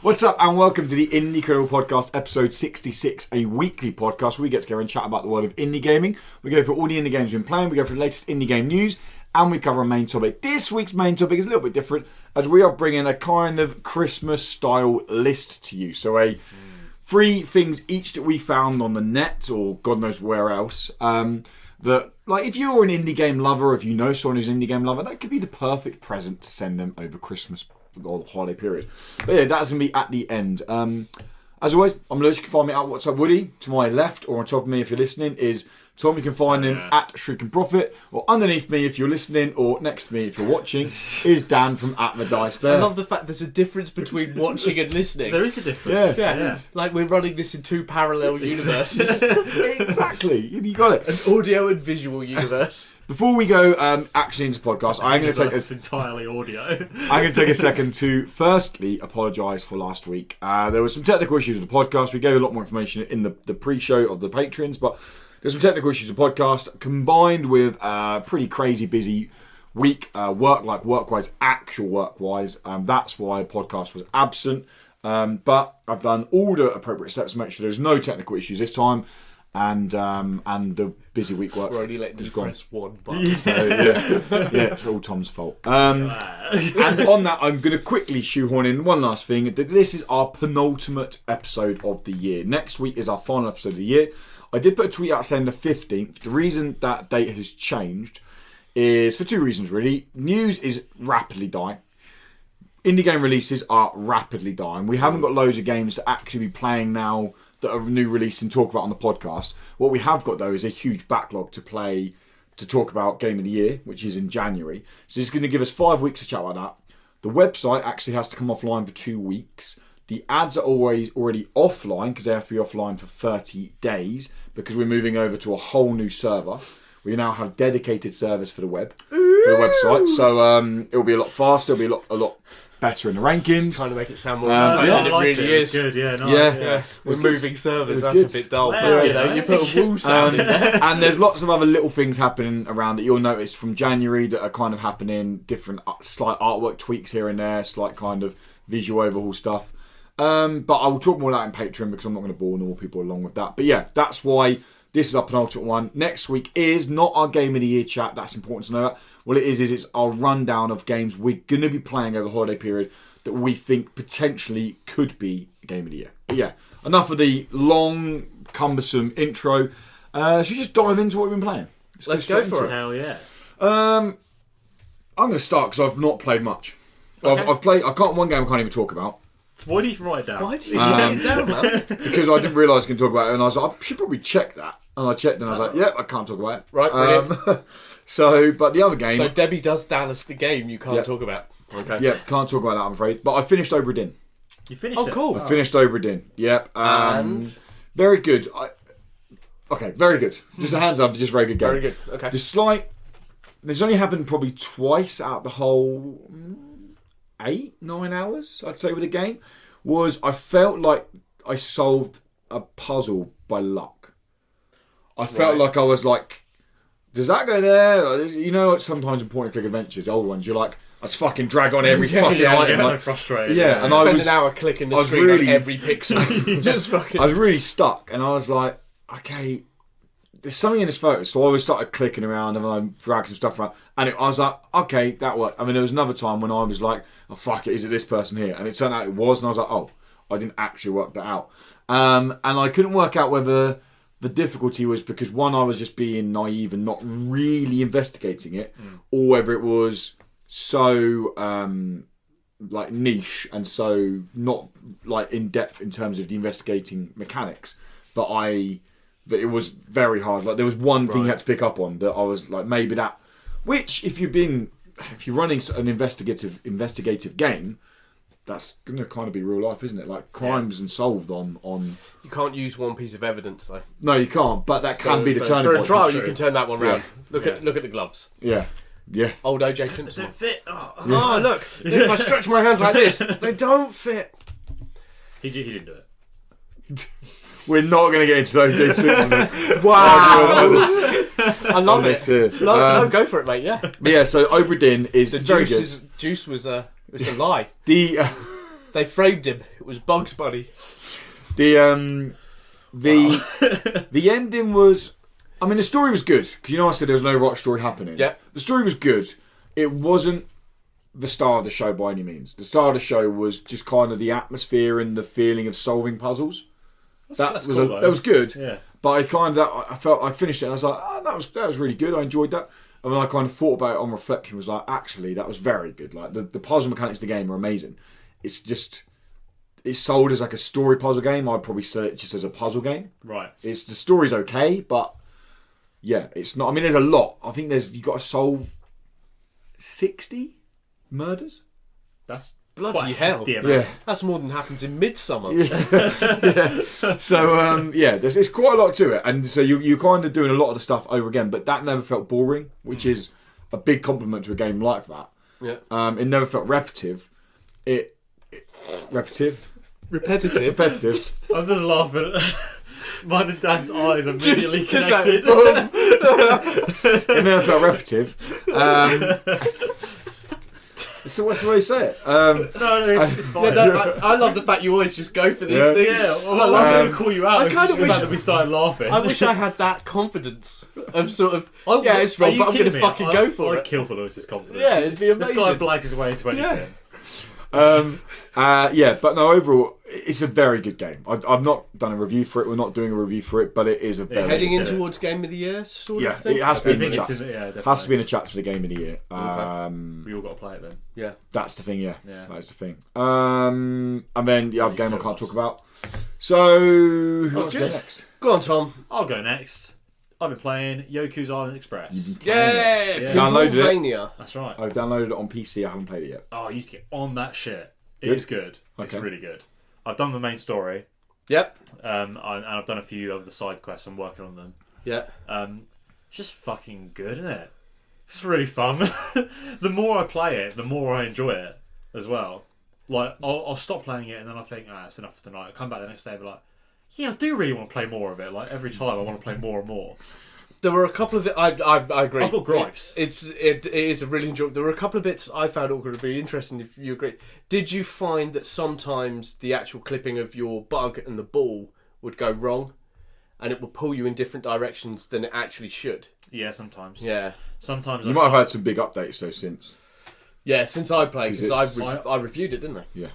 What's up and welcome to the Indie-Crdible Podcast Episode 66, a weekly podcast where we get together and chat about the world of indie gaming. We go through all the indie games we've been playing, we go through the latest indie game news, and we cover a main topic. This week's main topic is a little bit different as we are bringing a kind of Christmas-style list to you. So three things each that we found on the net or God knows where else that, like, if you're an indie game lover, if you know someone who's an indie game lover, that could be the perfect present to send them over Christmas or the holiday period. But yeah, that's going to be at the end. As always, I'm Lewis. You can find me at What's Up Woody. To my left, or on top of me if you're listening, is Tom. You can find him at Shriek and Profit. Or underneath me if you're listening, or next to me if you're watching, is Dan from at the Dice Bear. I love the fact there's a difference between watching and listening. There is a difference. Yeah. Like we're running this in two parallel universes. Exactly. You got it. An audio and visual universe. Before we go actually into the podcast, I'm going to take It's entirely audio. I'm going to take a second to firstly apologise for last week. There were some technical issues with the podcast. We gave a lot more information in the pre-show of the patrons, but there's some technical issues with the podcast combined with a pretty crazy busy week, work-wise, actual work-wise. That's why the podcast was absent. But I've done all the appropriate steps to make sure there's no technical issues this time. And the busy week work. We're only letting you press one button. Yeah. So it's all Tom's fault. And on that, I'm going to quickly shoehorn in one last thing. This is our penultimate episode of the year. Next week is our final episode of the year. I did put a tweet out saying the 15th. The reason that date has changed is for two reasons, really. News is rapidly dying. Indie game releases are rapidly dying. We haven't got loads of games to actually be playing now that are new release and talk about on the podcast. What we have got though is a huge backlog to talk about Game of the Year, which is in January. So it's going to give us 5 weeks to chat about that. The website actually has to come offline for 2 weeks. The ads are always already offline because they have to be offline for 30 days because we're moving over to a whole new server. We now have dedicated servers for the website. So it'll be a lot faster. It'll be a lot better in the rankings. Just trying to make it sound more exciting than it really is. Good, Yeah. We're moving servers, that's good. a bit dull. Well, But, you put a woo sound in there. And there's lots of other little things happening around that you'll notice from January that are kind of happening, different slight artwork tweaks here and there, slight kind of visual overhaul stuff. But I will talk more about that in Patreon because I'm not going to bore normal people along with that. But yeah, that's why this is our penultimate one. Next week is not our Game of the Year chat. That's important to know that. What it is it's our rundown of games we're going to be playing over the holiday period that we think potentially could be Game of the Year. But yeah, enough of the long, cumbersome intro. Should we just dive into what we've been playing? Let's go for it. Hell yeah. I'm going to start because I've not played much. Okay. I've played. One game I can't even talk about. So why do you even write it down? Why did you write it down, man? Because I didn't realise I could talk about it, and I was like, I should probably check that. And I checked, and I was like, I can't talk about it. Right, brilliant. But the other game... So Debbie does Dallas the game you can't talk about. Okay. Yeah, can't talk about that, I'm afraid. But I finished Obra Dinn. You finished it? Oh, cool. I finished Obra Dinn. Yep. And? Very good. Very good. Just a hands up, just very good game. Very good, okay. This only happened probably twice out of the whole 8-9 hours, I'd say, with the game, was I felt like I solved a puzzle by luck. I felt like I was like, does that go there? You know, sometimes in point-and-click adventures, the old ones, you're like, I just fucking drag on every fucking item. So frustrated. Yeah, and Spend an hour clicking the screen on every pixel. Just fucking... I was really stuck, and I was like, okay, there's something in this photo. So I started clicking around, and I dragged some stuff around, and I was like, okay, that worked. I mean, there was another time when I was like, oh, fuck it, is it this person here? And it turned out it was, and I was like, oh, I didn't actually work that out. And I couldn't work out whether the difficulty was because, one, I was just being naive and not really investigating it, or whether it was so like niche and so not like in depth in terms of the investigating mechanics. But it was very hard. Like there was one thing you had to pick up on that I was like, maybe that. Which if you're running an investigative game, that's going to kind of be real life, isn't it? Like crimes and solved on. You can't use one piece of evidence though. No, you can't. But that can be the turning point. For a trial, you can turn that one round. Look at the gloves. Yeah. Yeah. Old O.J. Simpson. Don't fit. Oh, look. If I stretch my hands like this, they don't fit. He didn't do it. We're not going to get into O.J. Simpson. Wow. I love it. No, go for it, mate. Yeah. But yeah, so Obra Dinn is very good. Juice was a lie. They framed him. It was Bugs Bunny. The ending was. I mean, the story was good because I said there was no right story happening. Yeah. The story was good. It wasn't the star of the show by any means. The star of the show was just kind of the atmosphere and the feeling of solving puzzles. That was good. Yeah. But I felt I finished it and I was like, oh, that was really good. I enjoyed that. And then I kind of thought about it on reflection. Was like, actually, that was very good. Like the puzzle mechanics of the game are amazing. It's just it's sold as like a story puzzle game. I'd probably say it just as a puzzle game. Right. The story's okay, but yeah, it's not. I mean, there's a lot. I think you got to solve 60 murders. That's bloody hell. Yeah, that's more than happens in Midsummer. Yeah. So it's quite a lot to it, and so you're kind of doing a lot of the stuff over again, but that never felt boring, which is a big compliment to a game like that. Yeah. It never felt repetitive. Repetitive. I'm just laughing at mine and Dan's eyes immediately connected. It never felt repetitive. So what's the way you say it? No, it's fine. I love the fact you always just go for these things. Yeah, well, I was going to call you out. I kind of wish that we started laughing. I wish I had that confidence of sort of. It's wrong, but I'm going to fucking go for it. I'd kill for Lewis's confidence. Yeah, it'd be amazing. This guy blags his way into anything. But no, overall, it's a very good game. I've not done a review for it. We're not doing a review for it, but it is a very heading in towards Game of the Year sort of thing. It has to be in the chats. Definitely. Has to be in the chats for the Game of the Year. We all got to play it then. Yeah, that's the thing. Yeah, that's the thing. And then the other game I can't talk about. So who wants to go next? Go on, Tom. I'll go next. I've been playing Yoku's Island Express. Downloaded it. That's right. I've downloaded it on PC. I haven't played it yet. Oh, you get on that shit. It's good. It's really good. I've done the main story. Yep. And I've done a few of the side quests. I'm working on them. Yeah. It's just fucking good, isn't it? It's really fun. The more I play it, the more I enjoy it as well. Like, I'll stop playing it and then I think, that's enough for tonight. I come back the next day and be like, yeah, I do really want to play more of it. Like, every time I want to play more and more. There were a couple of I agree. I've got gripes. It is a really enjoyable. There were a couple of bits I found awkward. It'd be interesting if you agree. Did you find that sometimes the actual clipping of your bug and the ball would go wrong, and it would pull you in different directions than it actually should? Yeah, sometimes. Yeah, sometimes. You might have had some big updates though since. Yeah, since I played, because I reviewed it, didn't I? Yeah.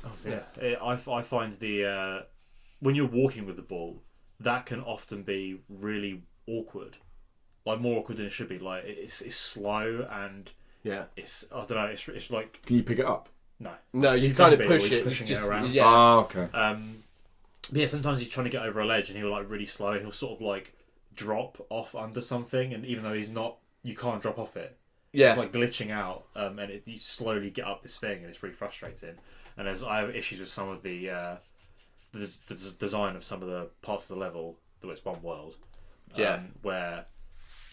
I find the when you're walking with the ball, that can often be really awkward. Like more awkward than it should be. Like it's slow and it's I don't know. It's like. Can you pick it up? No, you kind of push it. Pushing it around. Yeah. Oh, okay. But yeah, sometimes he's trying to get over a ledge and he'll like really slow and he'll sort of like drop off under something, and even though he's not, you can't drop off it. Yeah. It's like glitching out, and you slowly get up this thing, and it's really frustrating. And I have issues with some of the design of some of the parts of the level. Though it's one world. Where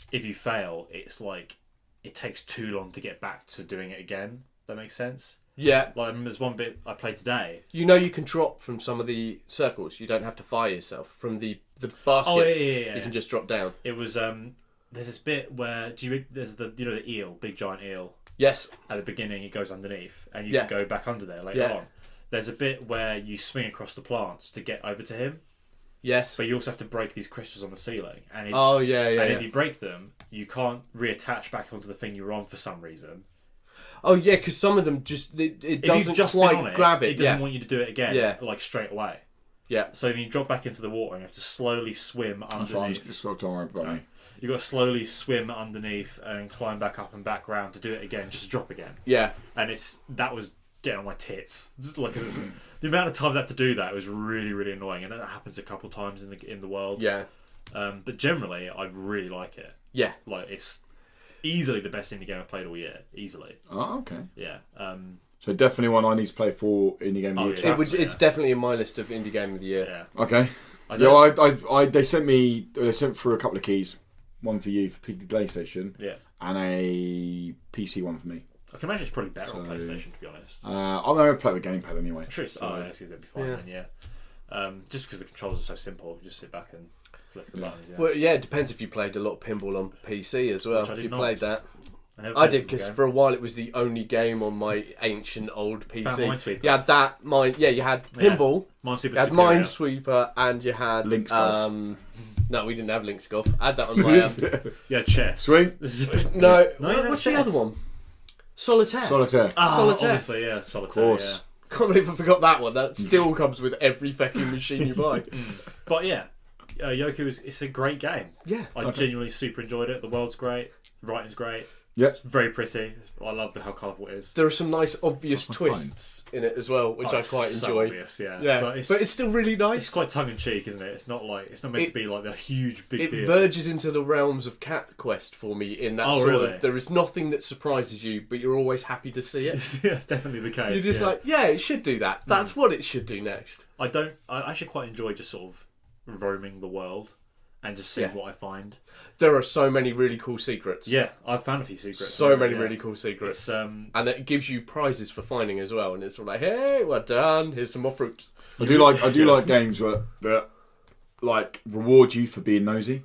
if you fail, it's like it takes too long to get back to doing it again. That makes sense? Yeah. Like there's one bit I played today. You know you can drop from some of the circles. You don't have to fire yourself. From the baskets, you can just drop down. It was there's this bit where there's the eel, big giant eel. Yes. At the beginning it goes underneath and you can go back under there later on. There's a bit where you swing across the plants to get over to him. Yes. But you also have to break these crystals on the ceiling. And if you break them, you can't reattach back onto the thing you were on for some reason. Oh, yeah, because some of them just... It doesn't quite grab it. It doesn't want you to do it again, like straight away. Yeah. So when you drop back into the water, and you have to slowly swim underneath. Don't worry about me. You've got to slowly swim underneath and climb back up and back round to do it again, just to drop again. Yeah. And that was getting on my tits. The amount of times I had to do that was really, really annoying, and that happens a couple of times in the world. Yeah. But generally, I really like it. Yeah. Like it's easily the best indie game I've played all year. Easily. Oh, okay. Yeah. So definitely one I need to play for indie game of the year. It's definitely in my list of indie game of the year. Yeah. Okay. They sent through a couple of keys. One for you for PlayStation. Yeah. And a PC one for me. I can imagine it's probably better on PlayStation, to be honest. I'm going to play the gamepad anyway. I'm sure it's... actually, that'd be fine then, yeah. Just because the controls are so simple, you just sit back and flick the buttons, Well, yeah, it depends if you played a lot of pinball on PC as well. Which I did if you not. played that. I did, because for a while it was the only game on my ancient old PC. Minesweeper. You had that, you had Pinball, Minesweeper, you had Minesweeper, and you had Link's Golf. No, we didn't have Link's Golf. I had that on my Yeah, chess. Swing. No, No, what's chess. the other one? Solitaire. Solitaire. Solitaire. Obviously, yeah, Solitaire. Of course. Yeah. Can't believe I forgot that one. That still comes with every fucking machine you buy. But yeah, Yoku it's a great game. Yeah. I genuinely super enjoyed it. The world's great. The writing's great. Yeah. It's very pretty. I love how colourful it is. There are some nice obvious twists in it as well, which I It's quite so enjoy. obvious, yeah. Yeah, But it's still really nice. it's quite tongue in cheek, isn't it? It's not meant to be like a huge big It deal. verges into the realms of Cat Quest for me in that Oh, sort really? of. There is nothing that surprises you, but you're always happy to see it. Yeah, it's definitely the case. You're just yeah. like, yeah, it should do that. That's what it should do next. I actually quite enjoy just sort of roaming the world and just seeing what I find. There are so many really cool secrets. Yeah, I've found a few secrets. So many yeah. really cool secrets. It's, And it gives you prizes for finding as well. And it's sort of like, hey, well done. Here's some more fruit. I do like games that like reward you for being nosy.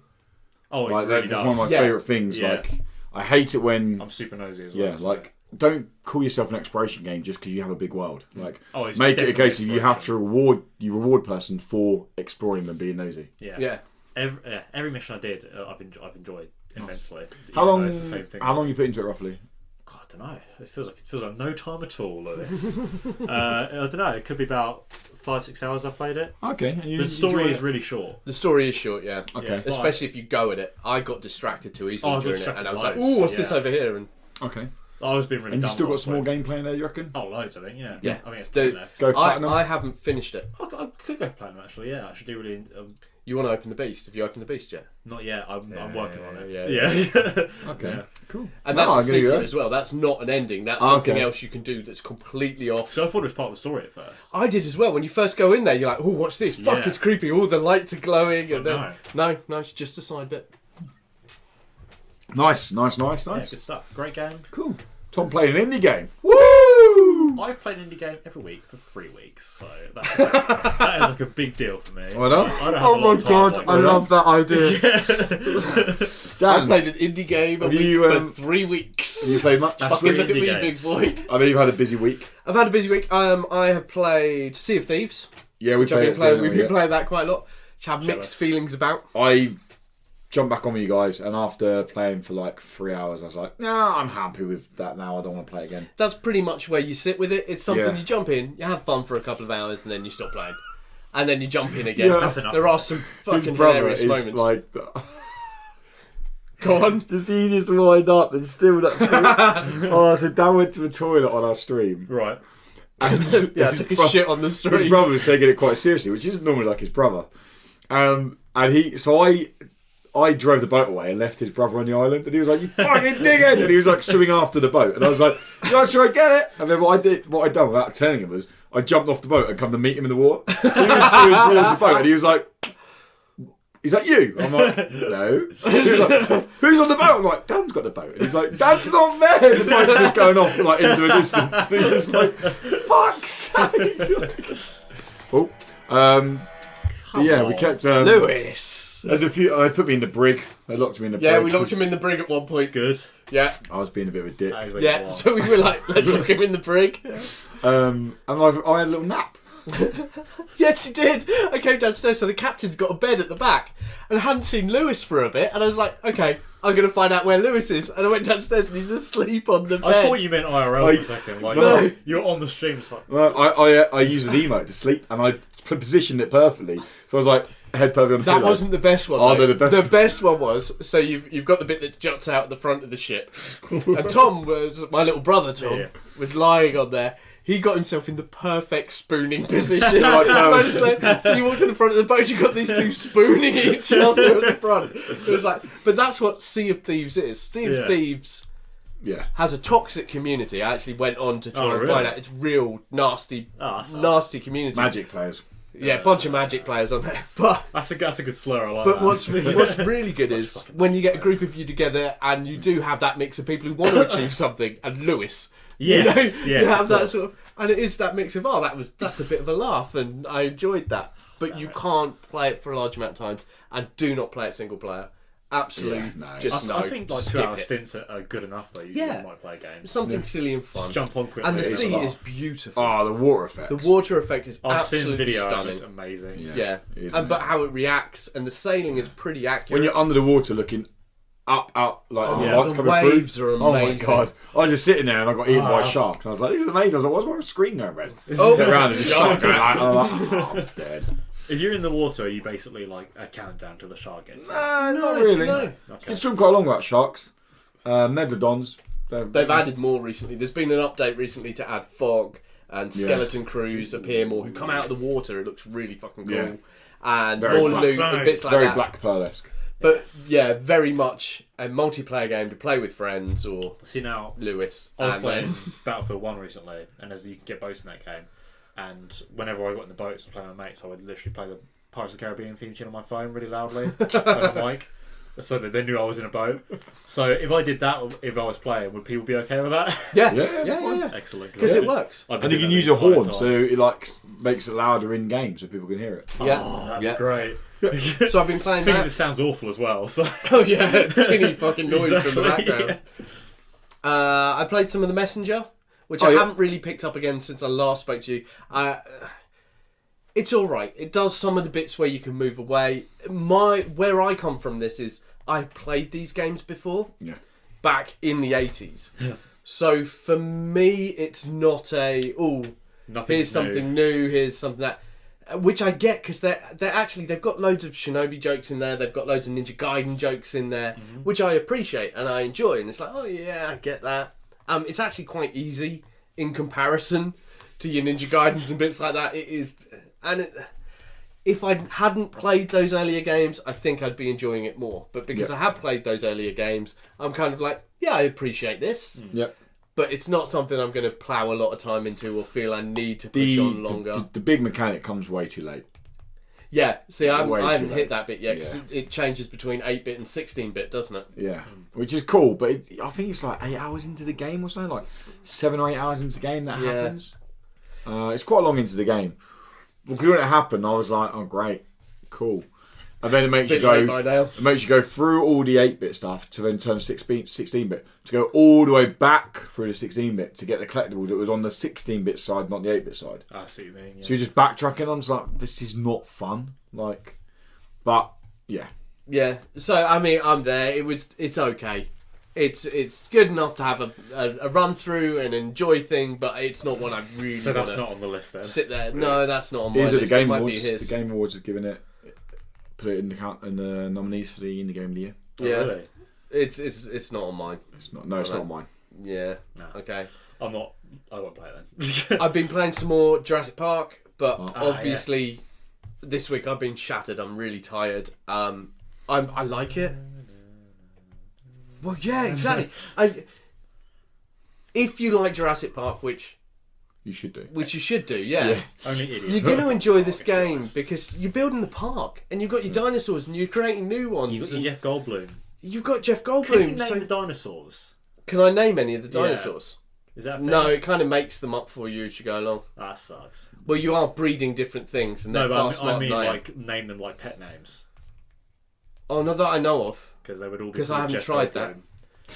oh, it Like really that's one of my does. favourite things. Yeah. Like I hate it when I'm super nosy as well. yeah, so- like don't call yourself an exploration game just because you have a big world. Like Oh, it's make it a definitely case of you have to reward person for exploring and being nosy. Yeah. Yeah. Every mission I did, I've enjoyed immensely. How Even long? though it's the same thing. How long you put into it roughly? God, I don't know. It feels like no time at all. Lewis. I don't know. It could be about 5-6 hours I've played it. Okay, and you The story enjoy is it? really short. The story is short, yeah. Okay. Yeah. Especially if you go at it. I got distracted too easily Oh, I got during it. distracted And I was like, loads, ooh, what's this yeah. over here? And Okay. I was being really And you dumb still got last some more week. gameplay in there, you reckon? Oh, loads, I think. Yeah. Yeah. I think it's The- next. Go platinum. I haven't finished it. I could go for platinum actually. Yeah, I should do really. You want to open the beast? Have you opened the beast yet? Not yet. I'm working on it. yeah. Yeah. Okay. Yeah. Cool. And No, that's I'll a give you secret that. as well. That's not an ending. That's Oh, something okay. else you can do that's completely off. So I thought it was part of the story at first. I did as well. When you first go in there, you're like, oh, what's this? Fuck, Yeah. it's creepy. All the lights are glowing. And But then... No, it's just a side bit. Nice. Yeah, good stuff. Great game. Cool. Tom played an indie game. Woo! I've played an indie game every week for 3 weeks, so that is like a big deal for me. Well done. I don't have a lot of time like that. that idea. I Dan, played an indie game a Have week you, for 3 weeks. have you played much? That's Fucking three look at me, indie big games. boy. I know you've had a busy week. I've had a busy week. I have played Sea of Thieves. Yeah, we Which I've played been playing. We've been it. playing that quite a lot. Which I have Jealous. mixed feelings about. I jumped back on with you guys, and after playing for like 3 hours, I was like, "Nah, I'm happy with that now. I don't want to play again." That's pretty much where you sit with it. It's something Yeah. you jump in, you have fun for a couple of hours, and then you stop playing. And then you jump in again. Yeah. That's enough. There are some fucking His brother hilarious is moments. like, Go on. just he just wind up and still that. Oh, so Dan went to the toilet on our stream, Right. and Yeah, I his took a bro- shit on the His street. brother was taking it quite seriously, which isn't normally like his brother. And I drove the boat away and left his brother on the island, and he was like, "You fucking dickhead!" And he was like swimming after the boat, and I was like, "You guys try to get it?" And then what I'd done without telling him was I jumped off the boat and come to meet him in the water. So he was swimming towards the boat, and he was like, "Is that you?" I'm like, "No." He was like, "Who's on the boat?" I'm like, "Dan's got the boat." And he's like, "That's not fair." The boat's just going off like into a distance. And he's just like, "Fuck's sake!" Oh, but yeah, we kept Lewis. There's a few. They put me in the brig. They locked me in the brig. Yeah, we locked him in the brig at one point. Good. Yeah. I was being a bit of a dick. That is really Yeah, wild. so we were like, let's lock him in the brig. And I had a little nap. Yes, you did. I came downstairs, so the captain's got a bed at the back, and I hadn't seen Lewis for a bit, and I was like, okay, I'm going to find out where Lewis is. And I went downstairs, and he's asleep on the bed. I thought you meant IRL for a second. Like, No. you're on the stream. It's like, Well, I used an emote to sleep, and I positioned it perfectly. So I was like, head perfectly on the That pillow. wasn't the best one. Oh, though. they're the best. The best one was, so you've got the bit that juts out at the front of the ship, and Tom was my little brother. Tom Yeah. was lying on there. He got himself in the perfect spooning position. Like, So you walked to the front of the boat, you got these two spooning each other at the front. It was like, but that's what Sea of Thieves is. Sea of Yeah. Thieves Yeah. has a toxic community. I actually went on to try and really? find out. It's real nasty, that sucks. nasty community. Magic players. Yeah, a bunch of Magic players on there. But That's a good slur. I like But that. what's really good is when you get a group of you together and you do have that mix of people who want to achieve something, and Lewis, Yes, you yes, have of that course. sort of, and it is that mix of that's a bit of a laugh, and I enjoyed that. But you can't play it for a large amount of times, and do not play it single player. absolute. no, Just I think like 2 hour skip it. stints are good enough though. Usually in multiplayer games. Something silly and fun. Just jump on quickly. And the sea fun. is beautiful. Oh, the water effect. The water effect is I've seen absolutely video. And stunning. it's amazing. Yeah, it is but amazing. how it reacts and the sailing is pretty accurate. When you're under the water looking up, like the lights the coming waves through. are amazing. Oh my god! I was just sitting there and I got eaten by a shark, and I was like, "This is amazing." I was like, "Why's my screen going red?" Oh, Get around and the shark going like, and I'm like, "Oh, I'm dead." If you're in the water, are you basically like a countdown till the shark gets you? Nah, not actually, really. no. You Okay. can swim quite long without sharks. Megalodons. They've added more recently. There's been an update recently to add fog and skeleton crews appear more who come out of the water. It looks really fucking cool. Yeah. And Very more black loot flag. and bits like very that. Black Pearl-esque. But yeah, very much a multiplayer game to play with friends or See now, Lewis. I was and playing Battlefield 1 recently, and as you can get boats in that game, and whenever I got in the boats and playing with mates, I would literally play the Pirates of the Caribbean theme tune on my phone really loudly on the mic, so that they knew I was in a boat. So if I did that, if I was playing, would people be okay with that? yeah. Excellent. Because it works. I've been And you doing can that use the a horn, entire so time. it like makes it louder in game, so people can hear it. Yeah, That'd be great. So I've been playing Because it that. sounds awful as well. So Oh yeah, tinny fucking noise from the Exactly, background. I played some of the Messenger, which Oh, I yeah. haven't really picked up again since I last spoke to you. It's all right. It does some of the bits where you can move away. Where I come from, this is I've played these games before. Yeah. Back in the 80s. So for me, it's not a here's something new. Here's something that. Which I get because they've got loads of Shinobi jokes in there. They've got loads of Ninja Gaiden jokes in there, which I appreciate and I enjoy. And it's like, oh yeah, I get that. It's actually quite easy in comparison to your Ninja Gaidens and bits like that. It is, if I hadn't played those earlier games, I think I'd be enjoying it more. But because I have played those earlier games, I'm kind of like, yeah, I appreciate this. Yep. But it's not something I'm going to plough a lot of time into or feel I need to push on longer. The big mechanic comes way too late. Yeah, see, I Way too haven't late. hit that bit yet because Yeah. it changes between 8-bit and 16-bit, doesn't it? Yeah, which is cool, but I think it's like 8 hours into the game or something, like 7 or 8 hours into the game that happens. It's quite long into the game. Because when it happened, I was like, oh great, cool. And then it makes you Bit late by go. now. It makes you go through all the 8-bit stuff to then turn 16-bit to go all the way back through the 16-bit to get the collectible that was on the 16-bit side, not the 8-bit side. I see what you mean. Yeah. So you're just backtracking. I'm just like, this is not fun. Like, but yeah, Yeah, so I mean, I'm there. It's okay. It's good enough to have a run through and enjoy thing, but it's not one I really. So that's wanna not on the list then. sit there. No, that's not on my these list. are the Game It might Awards. be his. The Game Awards have given it, put it in the nominees for the Indie Game of the Year. Oh, Yeah. really? It's not on mine. It's not. No, it's not mine. Yeah. No. Okay. I won't play it then. I've been playing some more Jurassic Park, but Oh. obviously this week I've been shattered. I'm really tired. I like it. Well, yeah, exactly. If you like Jurassic Park, which You should do. you should do, yeah. Only idiots. You're going to enjoy this Park, game it's because you're building the park and you've got your dinosaurs and you're creating new ones. You've got and Jeff Goldblum. you've got Jeff Can you Goldblum. name So the dinosaurs? can I name any of the Yeah. dinosaurs? Is that fair? No, it kind of makes them up for you as you go along. That sucks. Well, you are breeding different things, and No, they're far but I smarter mean than I am. like name them like pet names Oh, not that I know of. because they would all be 'Cause I called haven't Jeff tried Goldblum.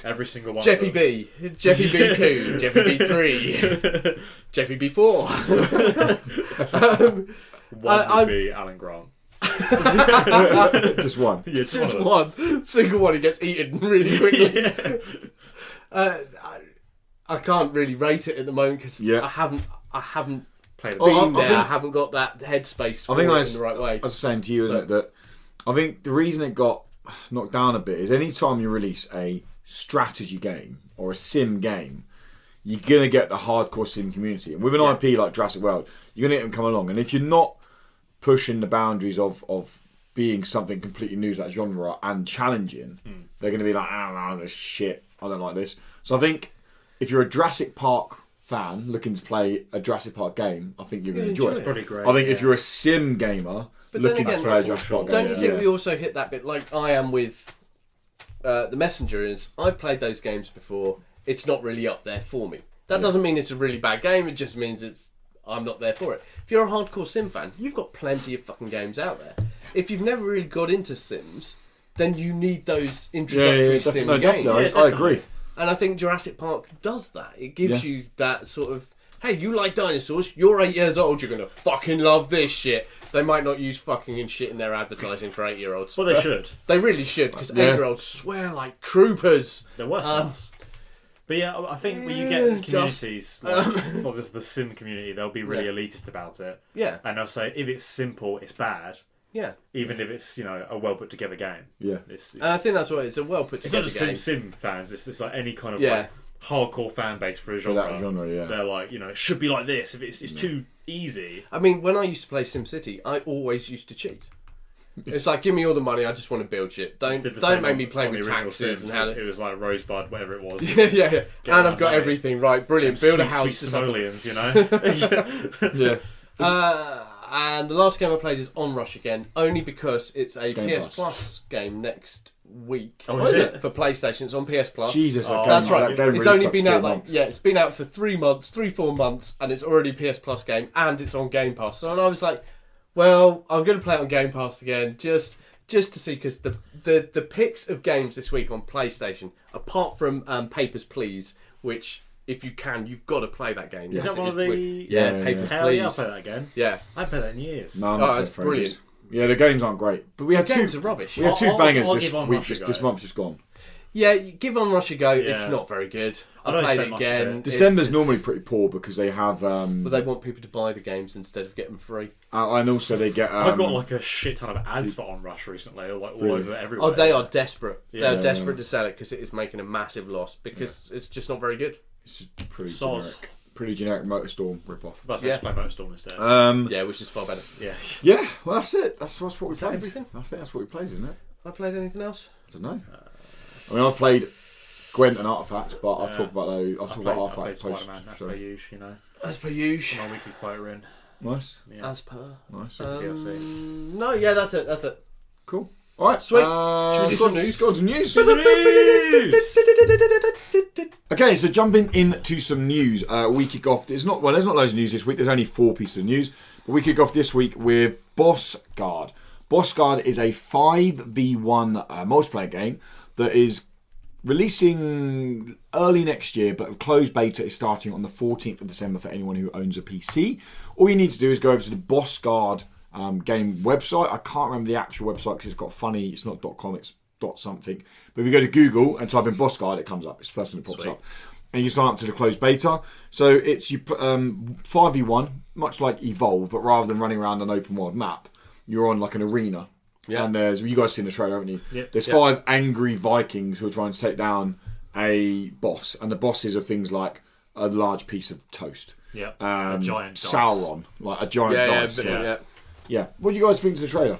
Every single one. Jeffy of them. B, Jeffy B2, Jeffy B3, Jeffy B4. One I'm- would be Alan Grant. Just one. Yeah, Just one single one, he gets eaten really quickly. I can't really rate it at the moment because Yeah. I haven't Play the been I there. think- I haven't got that headspace for I think it that's in the right way. I was saying to you, isn't it, that I think the reason it got knocked down a bit is any time you release a strategy game or a sim game, you're gonna get the hardcore sim community, and with an IP like Jurassic World, you're gonna get them come along. And if you're not pushing the boundaries of being something completely new to that genre and challenging, they're gonna be like, oh no, this shit, I don't like this. So I think if you're a Jurassic Park fan looking to play a Jurassic Park game, I think you're going to enjoy it. Pretty great. I think if yeah. you're a sim gamer But looking then to again, play a Jurassic Park Don't game, you think we also hit that bit like I am with the Messenger? Is I've played those games before. It's not really up there for me. That doesn't mean it's a really bad game. It just means I'm not there for it. If you're a hardcore sim fan, you've got plenty of fucking games out there. If you've never really got into Sims, then you need those introductory sim games. Definitely. I agree. And I think Jurassic Park does that. It gives you that sort of, hey, you like dinosaurs, you're 8 years old, you're going to fucking love this shit. They might not use fucking and shit in their advertising for 8-year-olds. Well, they should. They really should, because 8-year-olds swear like troopers. They're worse than us. But yeah, I think when you get communities, it's like this, the sim community, they'll be really elitist about it. Yeah. And they'll say, if it's simple, it's bad. Yeah. Even if it's, a well put together game. Yeah. I think that's why it's a well put together game. It's not just sim fans, it's like any kind of like hardcore fan base for a genre. That genre, yeah. They're like, it should be like this. If it's too easy. I mean, when I used to play SimCity, I always used to cheat. It's like, give me all the money, I just want to build shit. Don't make me play with taxes and how it was like Rosebud, whatever it was. yeah. And I've got everything right, brilliant. Build a house. Sweet simoleons, Yeah. And the last game I played is Onrush again, only because it's a Game PS Plus game next week. Oh, is it? For PlayStation? It's on PS Plus. Jesus, that's right. That game It's really only been out months. it's been out for 3-4 months, and it's already a PS Plus game, and it's on Game Pass. So I was like, well, I'm going to play it on Game Pass again, just to see, because the picks of games this week on PlayStation, apart from Papers, Please, which, if you can, you've got to play that game. Is that one of the... Papers, Hell Please. yeah, I'll play that again. Yeah. I haven't played that in years. No, it's brilliant. Yeah, the games aren't great, but we had Games are rubbish. We had two bangers I'll this give On week. Rush a go. This month just gone. Yeah, give Onrush a go. Yeah. It's not very good. I don't played expect it much of again. it. December's normally pretty poor because they have. But they want people to buy the games instead of get them free. And also they get. I got like a shit ton of ads for Onrush recently, like all over everywhere. Oh, they are desperate. Yeah. They're desperate to sell it because it is making a massive loss because it's just not very good. It's just pretty Soz. generic. Pretty generic Motorstorm ripoff. But I just play Motorstorm instead. Yeah, which is far better. Yeah. Well, that's it. That's what we played. Everything? I think that's what we played, isn't it? Have I played anything else? I don't know. I mean, I've played Gwent and Artifacts, but I'll talk about those. I'll talk about Artifacts post. Spider-Man, that's per usual, As per usual. My weekly quota in. Nice. Yeah. As per. Nice. DLC. No, yeah, that's it. Cool. All right. Sweet. Should we do some news? Got some news. News! Okay, so jumping into some news, we kick off. There's not loads of news this week. There's only 4 pieces of news, but we kick off this week with Boss Guard. Boss Guard is a 5v1 multiplayer game that is releasing early next year, but closed beta is starting on the 14th of December for anyone who owns a PC. All you need to do is go over to the Boss Guard game website. I can't remember the actual website because it's got funny. It's not .com. It's .something. But if you go to Google and type in Boss Guard, it comes up. It's the first thing that pops up. And you sign up to the closed beta. So it's 5v1, much like Evolve, but rather than running around an open world map, you're on like an arena. Yeah. And you guys seen the trailer, haven't you? Yep. There's 5 angry Vikings who are trying to take down a boss. And the bosses are things like a large piece of toast. Yeah. A giant dice. Sauron. Like a giant dice. Yeah. What do you guys think of the trailer?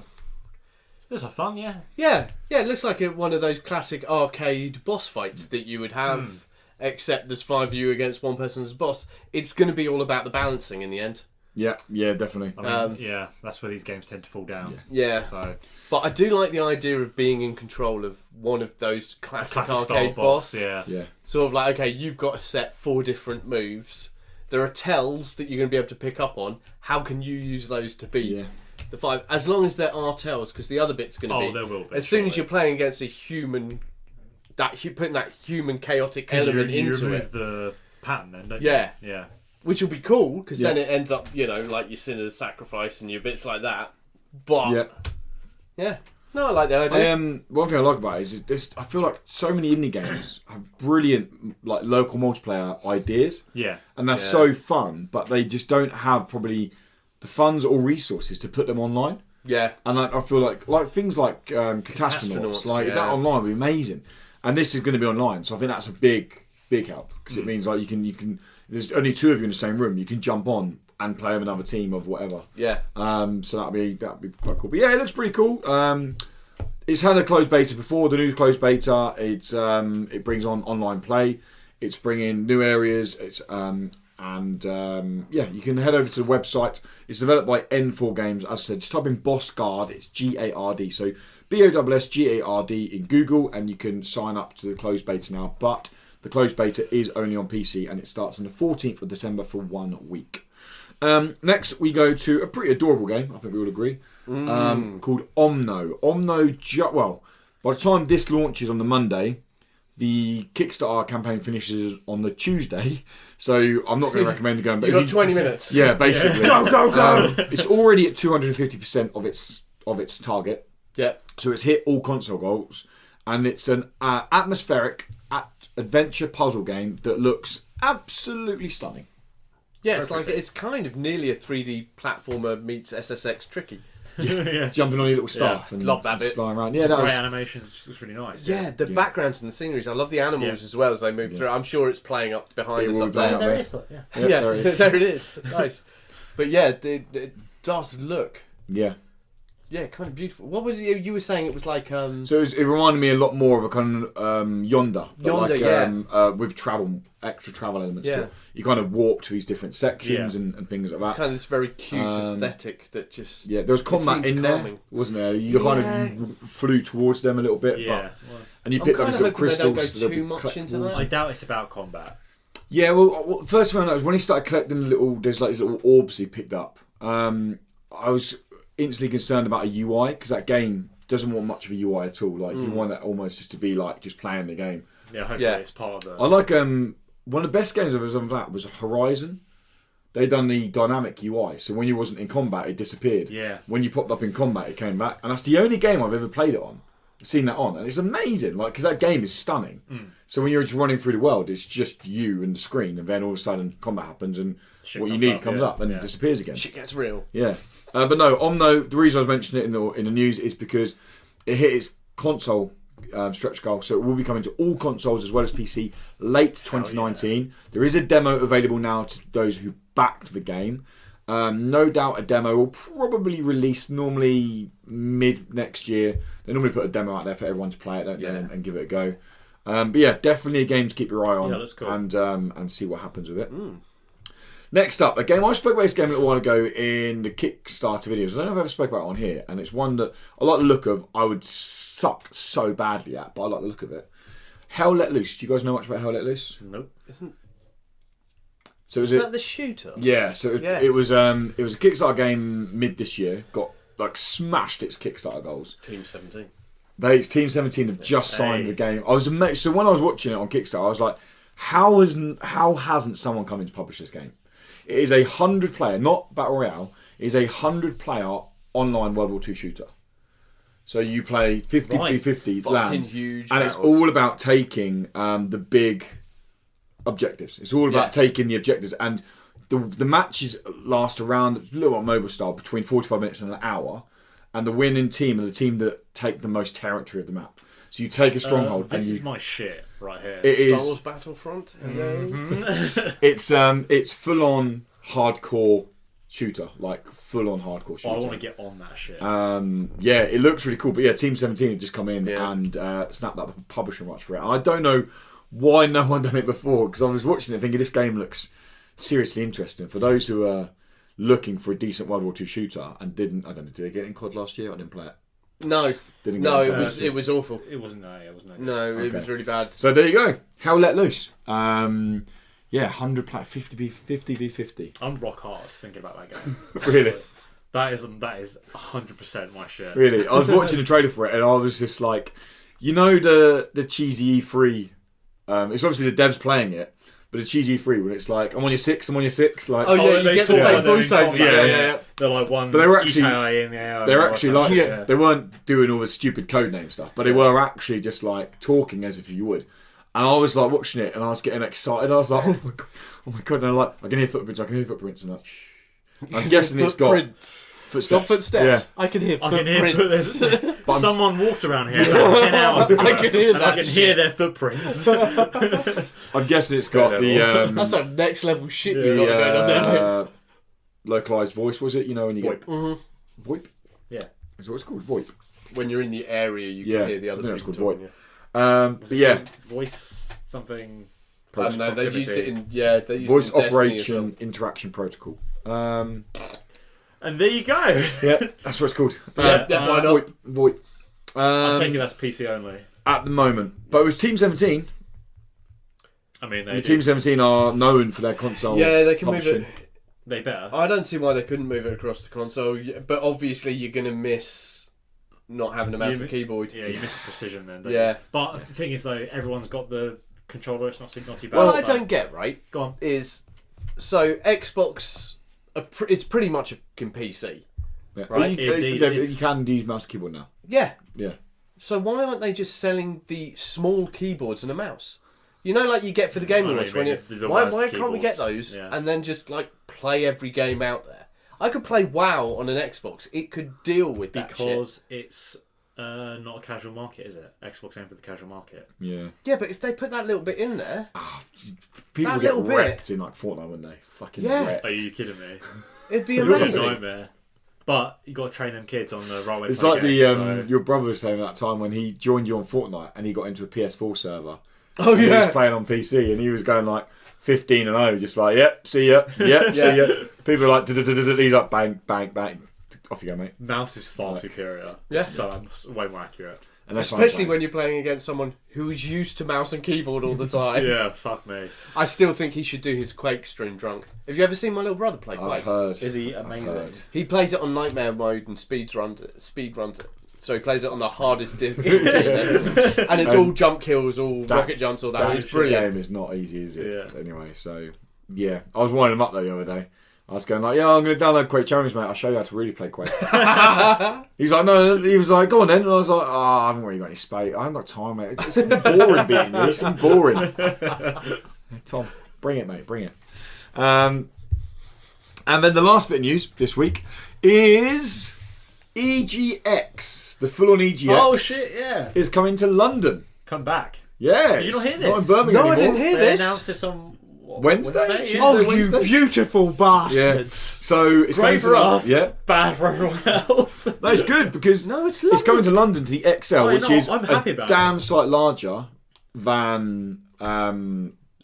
It was fun, yeah. Yeah, it looks like one of those classic arcade boss fights that you would have, except there's 5 of you against one person as boss. It's going to be all about the balancing in the end. Yeah, definitely. I mean, that's where these games tend to fall down. Yeah. So, but I do like the idea of being in control of one of those classic arcade boss. Yeah. Sort of like, okay, you've got to set 4 different moves. There are tells that you're going to be able to pick up on. How can you use those to beat the 5? As long as there are tells, because the other bit's going to be... there will be. As soon as you're playing against a human, putting that human chaotic element into you remove it. the pattern then, don't you? Yeah. Which will be cool, because then it ends up, like your sinner's sacrifice and your bits like that. But, no, I like the idea. One thing I like about it is this. I feel like so many indie games have brilliant like local multiplayer ideas. Yeah. And they're so fun, but they just don't have probably the funds or resources to put them online. Yeah. And I feel like things like Catastronauts, like that online would be amazing. And this is going to be online, so I think that's a big help because it means like you can. There's only 2 of you in the same room. You can jump on and play with another team of whatever. Yeah. So that'd be quite cool. But yeah, it looks pretty cool. It's had a closed beta before. The new closed beta, it brings on online play. It's bringing new areas. It's you can head over to the website. It's developed by N4 Games. As I said, just type in Boss Guard. It's GARD. So BOSSGARD in Google, and you can sign up to the closed beta now. But the closed beta is only on PC, and it starts on the 14th of December for 1 week. Next, we go to a pretty adorable game, I think we all agree, called Omno. By the time this launches on the Monday, the Kickstarter campaign finishes on the Tuesday, so I'm not going to recommend going. But You've got 20 minutes. Yeah, basically. Go! It's already at 250% of its target. Yeah. So it's hit all console goals, and it's an atmospheric adventure puzzle game that looks absolutely stunning. Yeah, it's kind of nearly a 3D platformer meets SSX Tricky. Yeah. Jumping on your little staff and Love that bit. flying around. Yeah, that great was animations. It's really nice. Yeah, the backgrounds and the sceneries. I love the animals as well as they move through. I'm sure it's playing up behind us up there. There it is. Yeah. Yeah, there it is. There it is. Nice. But yeah, it does look. Yeah. Yeah, kind of beautiful. What was it you were saying? It was like. So it reminded me a lot more of a kind of Yonder. With extra travel elements to it. You kind of walk to these different sections and things like that. It's kind of this very cute aesthetic that just. Yeah, there was combat in there, wasn't there? You kind of flew towards them a little bit. Yeah. And you picked up these little crystals. They don't go too much into that. I doubt it's about combat. Yeah, well, first thing I noticed when he started collecting there's like these little orbs he picked up. I was instantly concerned about a UI because that game doesn't want much of a UI at all. Like you want that almost just to be like just playing the game. Yeah, hopefully it's part of the. I like one of the best games of that was Horizon. They done the dynamic UI, so when you wasn't in combat, it disappeared. Yeah. When you popped up in combat, it came back, and that's the only game I've ever played it on. Seen that on, and it's amazing. Like because that game is stunning. So when you're just running through the world, it's just you and the screen, and then all of a sudden combat happens, and Shit what you comes need up, comes up and disappears again. Shit gets real. Yeah, but no, Omno. The reason I was mentioning it in the news is because it hit its console stretch goal, so it will be coming to all consoles as well as PC late 2019. Yeah. There is a demo available now to those who backed the game. No doubt a demo will probably release normally mid next year. They normally put a demo out there for everyone to play it, don't they, and give it a go. But yeah, definitely a game to keep your eye on and see what happens with it. Next up, a game I spoke about this game a little while ago in the Kickstarter videos. I don't know if I ever spoke about it on here, and it's one that I like the look of. I would suck so badly at, but I like the look of it. Hell Let Loose. Do you guys know much about Hell Let Loose? Nope. Isn't that the shooter? Yeah. So it was a Kickstarter game mid this year. Got smashed its Kickstarter goals. Team 17. Team 17 have just signed the game. I was amazed. So when I was watching it on Kickstarter, I was like, how hasn't someone come in to publish this game? It is 100 player, not Battle Royale. It is 100 player online World War II shooter. So you play 50v50 land, and it's all about taking the big objectives. It's all about taking the objectives, and the matches last around a little bit mobile style between 45 minutes and an hour, and the winning team are the team that take the most territory of the map. So you take a stronghold. This is my shit right here. Star Wars Battlefront. It's full on hardcore shooter, like full on hardcore shooter. I want to get on that shit. Yeah, it looks really cool. But yeah, Team 17 have just come in and snapped up the publishing rights for it. I don't know why no one done it before, because I was watching it thinking this game looks seriously interesting. For those who are looking for a decent World War II shooter and didn't, I don't know, did they get it in COD last year? I didn't play it. No, it was awful. It wasn't. No, it wasn't. It was really bad. So there you go. Hell Let Loose. 100 plat 50v50. I'm rock hard thinking about that game. Really? That is 100% my shit. Really? I was watching the trailer for it and I was just like, you know the cheesy E3. It's obviously the devs playing it. But the cheesy free when it's like I'm on your 6, like you get the fake voiceover. Yeah. They're like one. But they were actually they're actually like they weren't doing all the stupid code name stuff, but they were actually just like talking as if you would. And I was like watching it and I was getting excited. I was like, oh my god! And I'm like, I can hear footprints. And like, shh. I'm guessing it's got footsteps. Not footsteps. Yeah. I can hear footprints. Someone walked around here for 10 hours ago, I can hear that. I can hear their footprints. I'm guessing it's got the that's like next level shit you got going on there. Localized voice, was it? You know when you VoIP. get VoIP. Yeah, is what it's called, VoIP. When you're in the area, you can hear the other people. It's called talking. VoIP. But yeah, voice something. I don't know. They used it in they used voice it in operation interaction protocol. And there you go. Yeah, that's what it's called. Why not? VoIP. I take it that's PC only at the moment, but it was Team 17. I mean, Team 17 are known for their console. Yeah, they can publishing. move it. They better. I don't see why they couldn't move it across to console, but obviously you're going to miss not having a mouse and keyboard. Yeah, you miss the precision then. Don't Yeah. You? But the thing is, though, everyone's got the controller. It's not too bad. Well, I don't get right. Go on. Is so Xbox. It's pretty much a fucking PC. Yeah. Right? You can use mouse and keyboard now. Yeah. Yeah. So why aren't they just selling the small keyboards and a mouse? You know, like you get for the Game Awards. Why can't we get those and then just like play every game out there? I could play WoW on an Xbox. It could deal with that shit. Because it's not a casual market, is it? Xbox aimed for the casual market. Yeah. Yeah, but if they put that little bit in there, people that get little wrecked in like Fortnite, wouldn't they? Fucking wrecked. Are you kidding me? it'd be It's a amazing. nightmare. But you got to train them kids on the right way. It's to like play the games, your brother was saying that time when he joined you on Fortnite and he got into a PS4 server. Oh and he yeah. was playing on PC and he was going like 15-0, just like yep, see ya, yep, see ya. People are like he's like bang, bang, bang. Off you go, mate. Mouse is far superior. Yeah. So way more accurate. And that's Especially when you're playing against someone who's used to mouse and keyboard all the time. Yeah, fuck me. I still think he should do his Quake stream drunk. Have you ever seen my little brother play Quake? I've heard. Is he I've amazing? heard. He plays it on nightmare mode and speed runs it. So he plays it on the hardest difficulty, and it's all jump kills, all rocket jumps, all that. That It's brilliant. game is not easy, is it? Yeah. Anyway, so yeah, I was winding him up though the other day. I was going like, yeah, I'm going to download Quake Champions, mate. I'll show you how to really play Quake. He's like, no. He was like, go on then. And I was like, oh, I haven't really got any space. I haven't got time, mate. It's going to be boring beating you. It's going to be boring. Tom, bring it, mate. Bring it. And then the last bit of news this week is EGX. The full-on EGX. Oh shit! Yeah. Is coming to London. Come back. Yeah. Did you not hear Not in this? Birmingham No, I anymore. didn't hear They this. announced this on Wednesday? Yeah. Oh, Wednesday? you beautiful bastard! Yeah. So it's coming Great to for London. us. Yeah. Bad for everyone else. No, it's good because No, it's it's coming to London to the XL, Oh, which no, is I'm happy a about damn sight larger than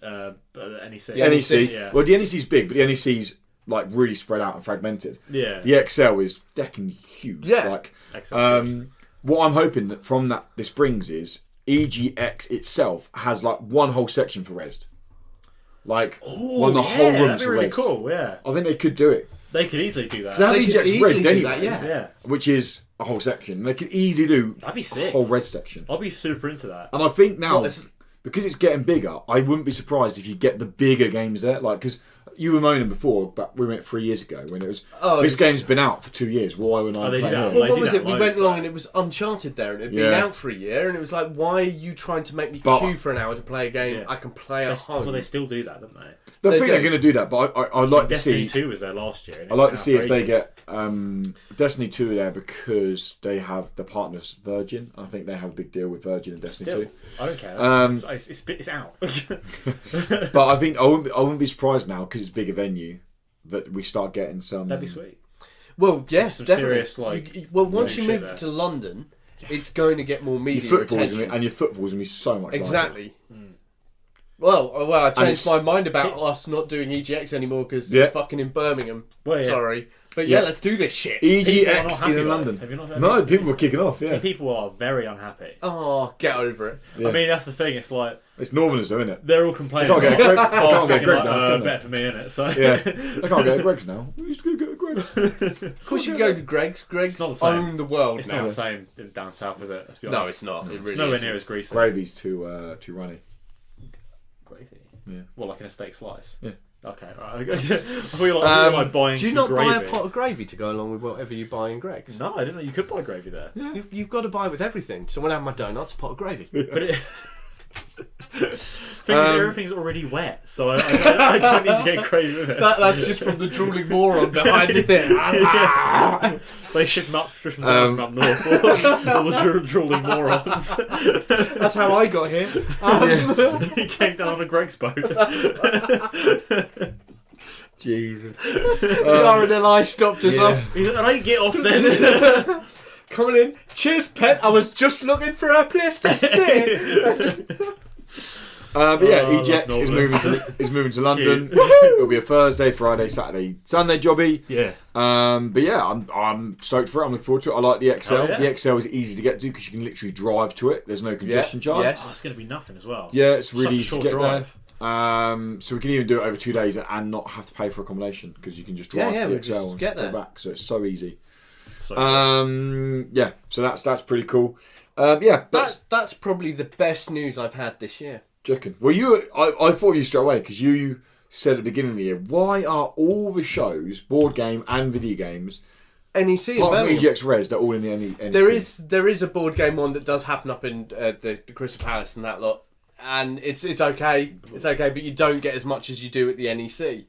NEC. NEC. Yeah. Well, the NEC's big, but the NEC's like really spread out and fragmented. Yeah. The XL is fucking huge. Yeah. Like, Excellent. what I'm hoping that from that this brings is EGX itself has like one whole section for Rezzed. Like one of the whole rooms that'd be for really Rezzed. Cool. Yeah. I think they could do it. They could easily do that. So have They could EGX easily Rezzed do anyway, that, yeah. Yeah. which is a whole section. They could easily do That'd be a sick. whole Red section. I'll be super into that. And I think now, Well, it's- because it's getting bigger, I wouldn't be surprised if you get the bigger games there. Like, because you were moaning before, but we went 3 years ago when it was, this game's been out for 2 years. Why would I they play do that. here? Well, They what do was that it? We loads, went along though. and it was Uncharted there, and it had Yeah. been out for a year, and it was like, why are you trying to make me But- queue for an hour to play a game Yeah. I can play at home? Well, they still do that, don't they? I They think do. they're going to do that, but I'd like to Destiny see. 2 was there last year. and I'd like it's to see been if out they for ages. get Destiny 2 there because they have the partners Virgin. I think they have a big deal with Virgin and Destiny Still, 2. I don't care. It's out. But I think I wouldn't be surprised now because it's a bigger venue that we start getting some. That'd be sweet. Well, yes, some definitely. serious, like, well, once yeah, you shit move there. to London, it's going to get more Your media footfalls attention. and your footfalls gonna be so much larger. Exactly. Well, I changed it's- my mind about us not doing EGX anymore because Yeah. it's fucking in Birmingham. Well, yeah. Sorry, but Yeah. let's do this shit. People are not EGX happy is in though. London. Have you not? No, people were kicking off. Yeah, People are very unhappy. Oh, get over it. Yeah. I mean, that's the thing. It's like it's Northerners, though, isn't it? they're all complaining. They can't get a Greg- they Oh, can't get a it's Greg fucking, now, can they? better for me, innit? So Yeah, I can't get a Greg's now. We used to go get a Greg's. Of course, you can go to Greg's. Greg's not the same. own the world it's now. not the same down south, is it? Let's be No, honest. it's not. It It's really nowhere isn't. near as greasy. Gravy's too runny. Gravy. Yeah. Well, like in a steak slice. Yeah. Okay, right. I feel like buying Do you some not gravy. buy a pot of gravy to go along with whatever you buy in Greg's? No, I didn't know you could buy gravy there. You've got to buy with everything. So when I have my donuts, a pot of gravy. But it. Thing is, everything's already wet, so I don't need to get gravy with it. That's just from the drooling moron behind the thing. They ship them up just from up north. All the drooling morons. That's how I got here. He came down on a Greg's boat. Jesus. The RNLI stopped us off. He's like, I get off then. Coming in. Cheers, pet. I was just looking for a place to stay. But yeah, Oh, I EGX love is moving to London. It'll be a Thursday, Friday, Saturday, Sunday jobby. Yeah. But yeah, I'm stoked for it. I'm looking forward to it. I like the XL. Oh, yeah. The XL is easy to get to because you can literally drive to it. There's no congestion charge. yes. Oh, it's going to be nothing as well. Yeah, it's really Such a easy to short get drive. there. So we can even do it over 2 days and not have to pay for accommodation because you can just drive Yeah, to we the just XL and get go there. back. So it's so easy. So Yeah, so that's pretty cool. Yeah, That's probably the best news I've had this year. do you reckon? Well, I thought of you straight away because you said at the beginning of the year, why are all the shows, board game and video games, NEC in apart from Birmingham. EGX Res, they're all in the NEC? There is a board game one that does happen up in the Crystal Palace and that lot, and it's okay. It's okay, but you don't get as much as you do at the NEC.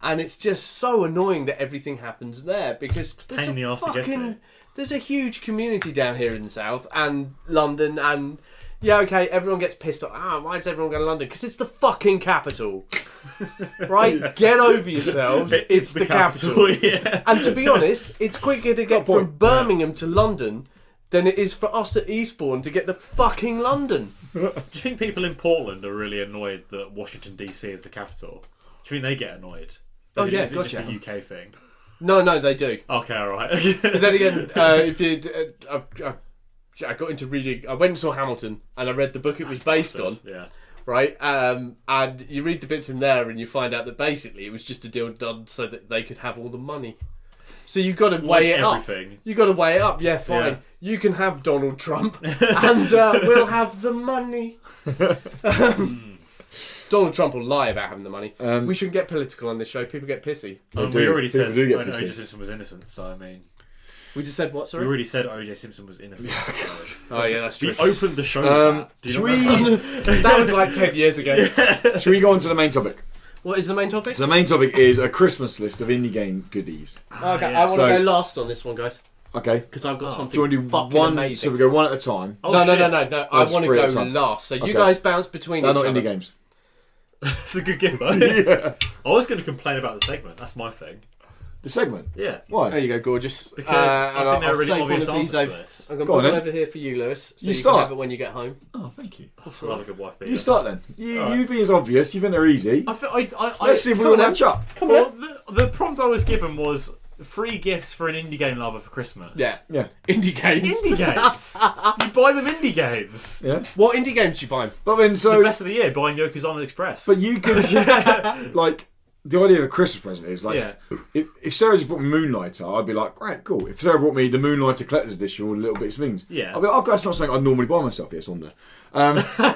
And it's just so annoying that everything happens there because pain in the arse to get to. There's a huge community down here in the south and London, and yeah, okay, everyone gets pissed off. Why does everyone go to London? Because it's the fucking capital, right? Get over yourselves. It's the capital. Yeah. And to be honest, it's quicker to get from Birmingham to London than it is for us at Eastbourne to get to fucking London. Do you think people in Portland are really annoyed that Washington DC is the capital? Do you think they get annoyed? Oh, yeah, is it gotcha. just a UK thing? No, they do. Okay, alright. But then again, if you, I got into reading. I went and saw Hamilton, and I read the book it was based on. Yeah. Right, and you read the bits in there, and you find out that basically it was just a deal done so that they could have all the money. So you've got to weigh it everything. up. You've got to weigh it up. Yeah, fine. Yeah. You can have Donald Trump, and we'll have the money. Donald Trump will lie about having the money. We shouldn't get political on this show. People get pissy. We already said do get O.J. pissy. Simpson was innocent, so I mean... We just said what, sorry? We already said O.J. Simpson was innocent. Oh, yeah, that's true. We opened the show with that. Do you Should not remember? That was like 10 years ago. Should we go on to the main topic? What is the main topic? So the main topic is a Christmas list of indie game goodies. Okay, yeah. I want to So- go last on this one, guys. Okay. Because I've got Do something you want to do fucking one? amazing. So we go one at a time. Oh, no. shit. I it's want to three at a go time. last. So Okay. you guys bounce between They're each not other. indie games. It's a good gift, though. Yeah. I was going to complain about the segment. That's my thing. The segment. Yeah. Why? There you go, gorgeous. Because I think there are really save obvious one of these answers for over. this. I'm going to Go put on, one then. over here for you, Lewis, so You you start. can have it when you get home. Oh, thank you. I love a good wife beater. You start then. Alright. You think it's obvious. You think they're easy. I Let's see if we come all on, match up. Come Well, on. the prompt I was given was free gifts for an indie game lover for Christmas. Yeah. Yeah. Indie games. Indie games. You buy them indie games. Yeah. What indie games do you buy? But then The so. best of the year buying Yoko's Express. But you could like. The idea of a Christmas present is like, Yeah. if Sarah just bought me Moonlighter, I'd be like, great, cool. If Sarah bought me the Moonlighter Collector's Edition or Little Bits of Things, Yeah. I'd be like, oh, that's not something I'd normally buy myself. Yes, on there.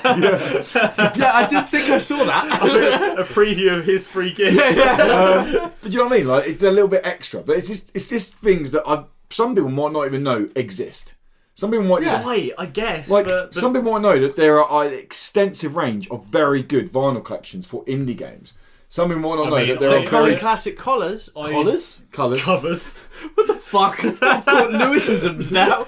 Yeah, I did think I saw that. a preview of his free gifts. But do you know what I mean? Like, it's a little bit extra, but it's just things that some people might not even know exist. Some people might just, Right, I guess. like, but some people might know that there are an extensive range of very good vinyl collections for indie games. Some people might not know mean, that there I are think Common very classic collars. Colours? colours. What the fuck? I've got Lewisisms now.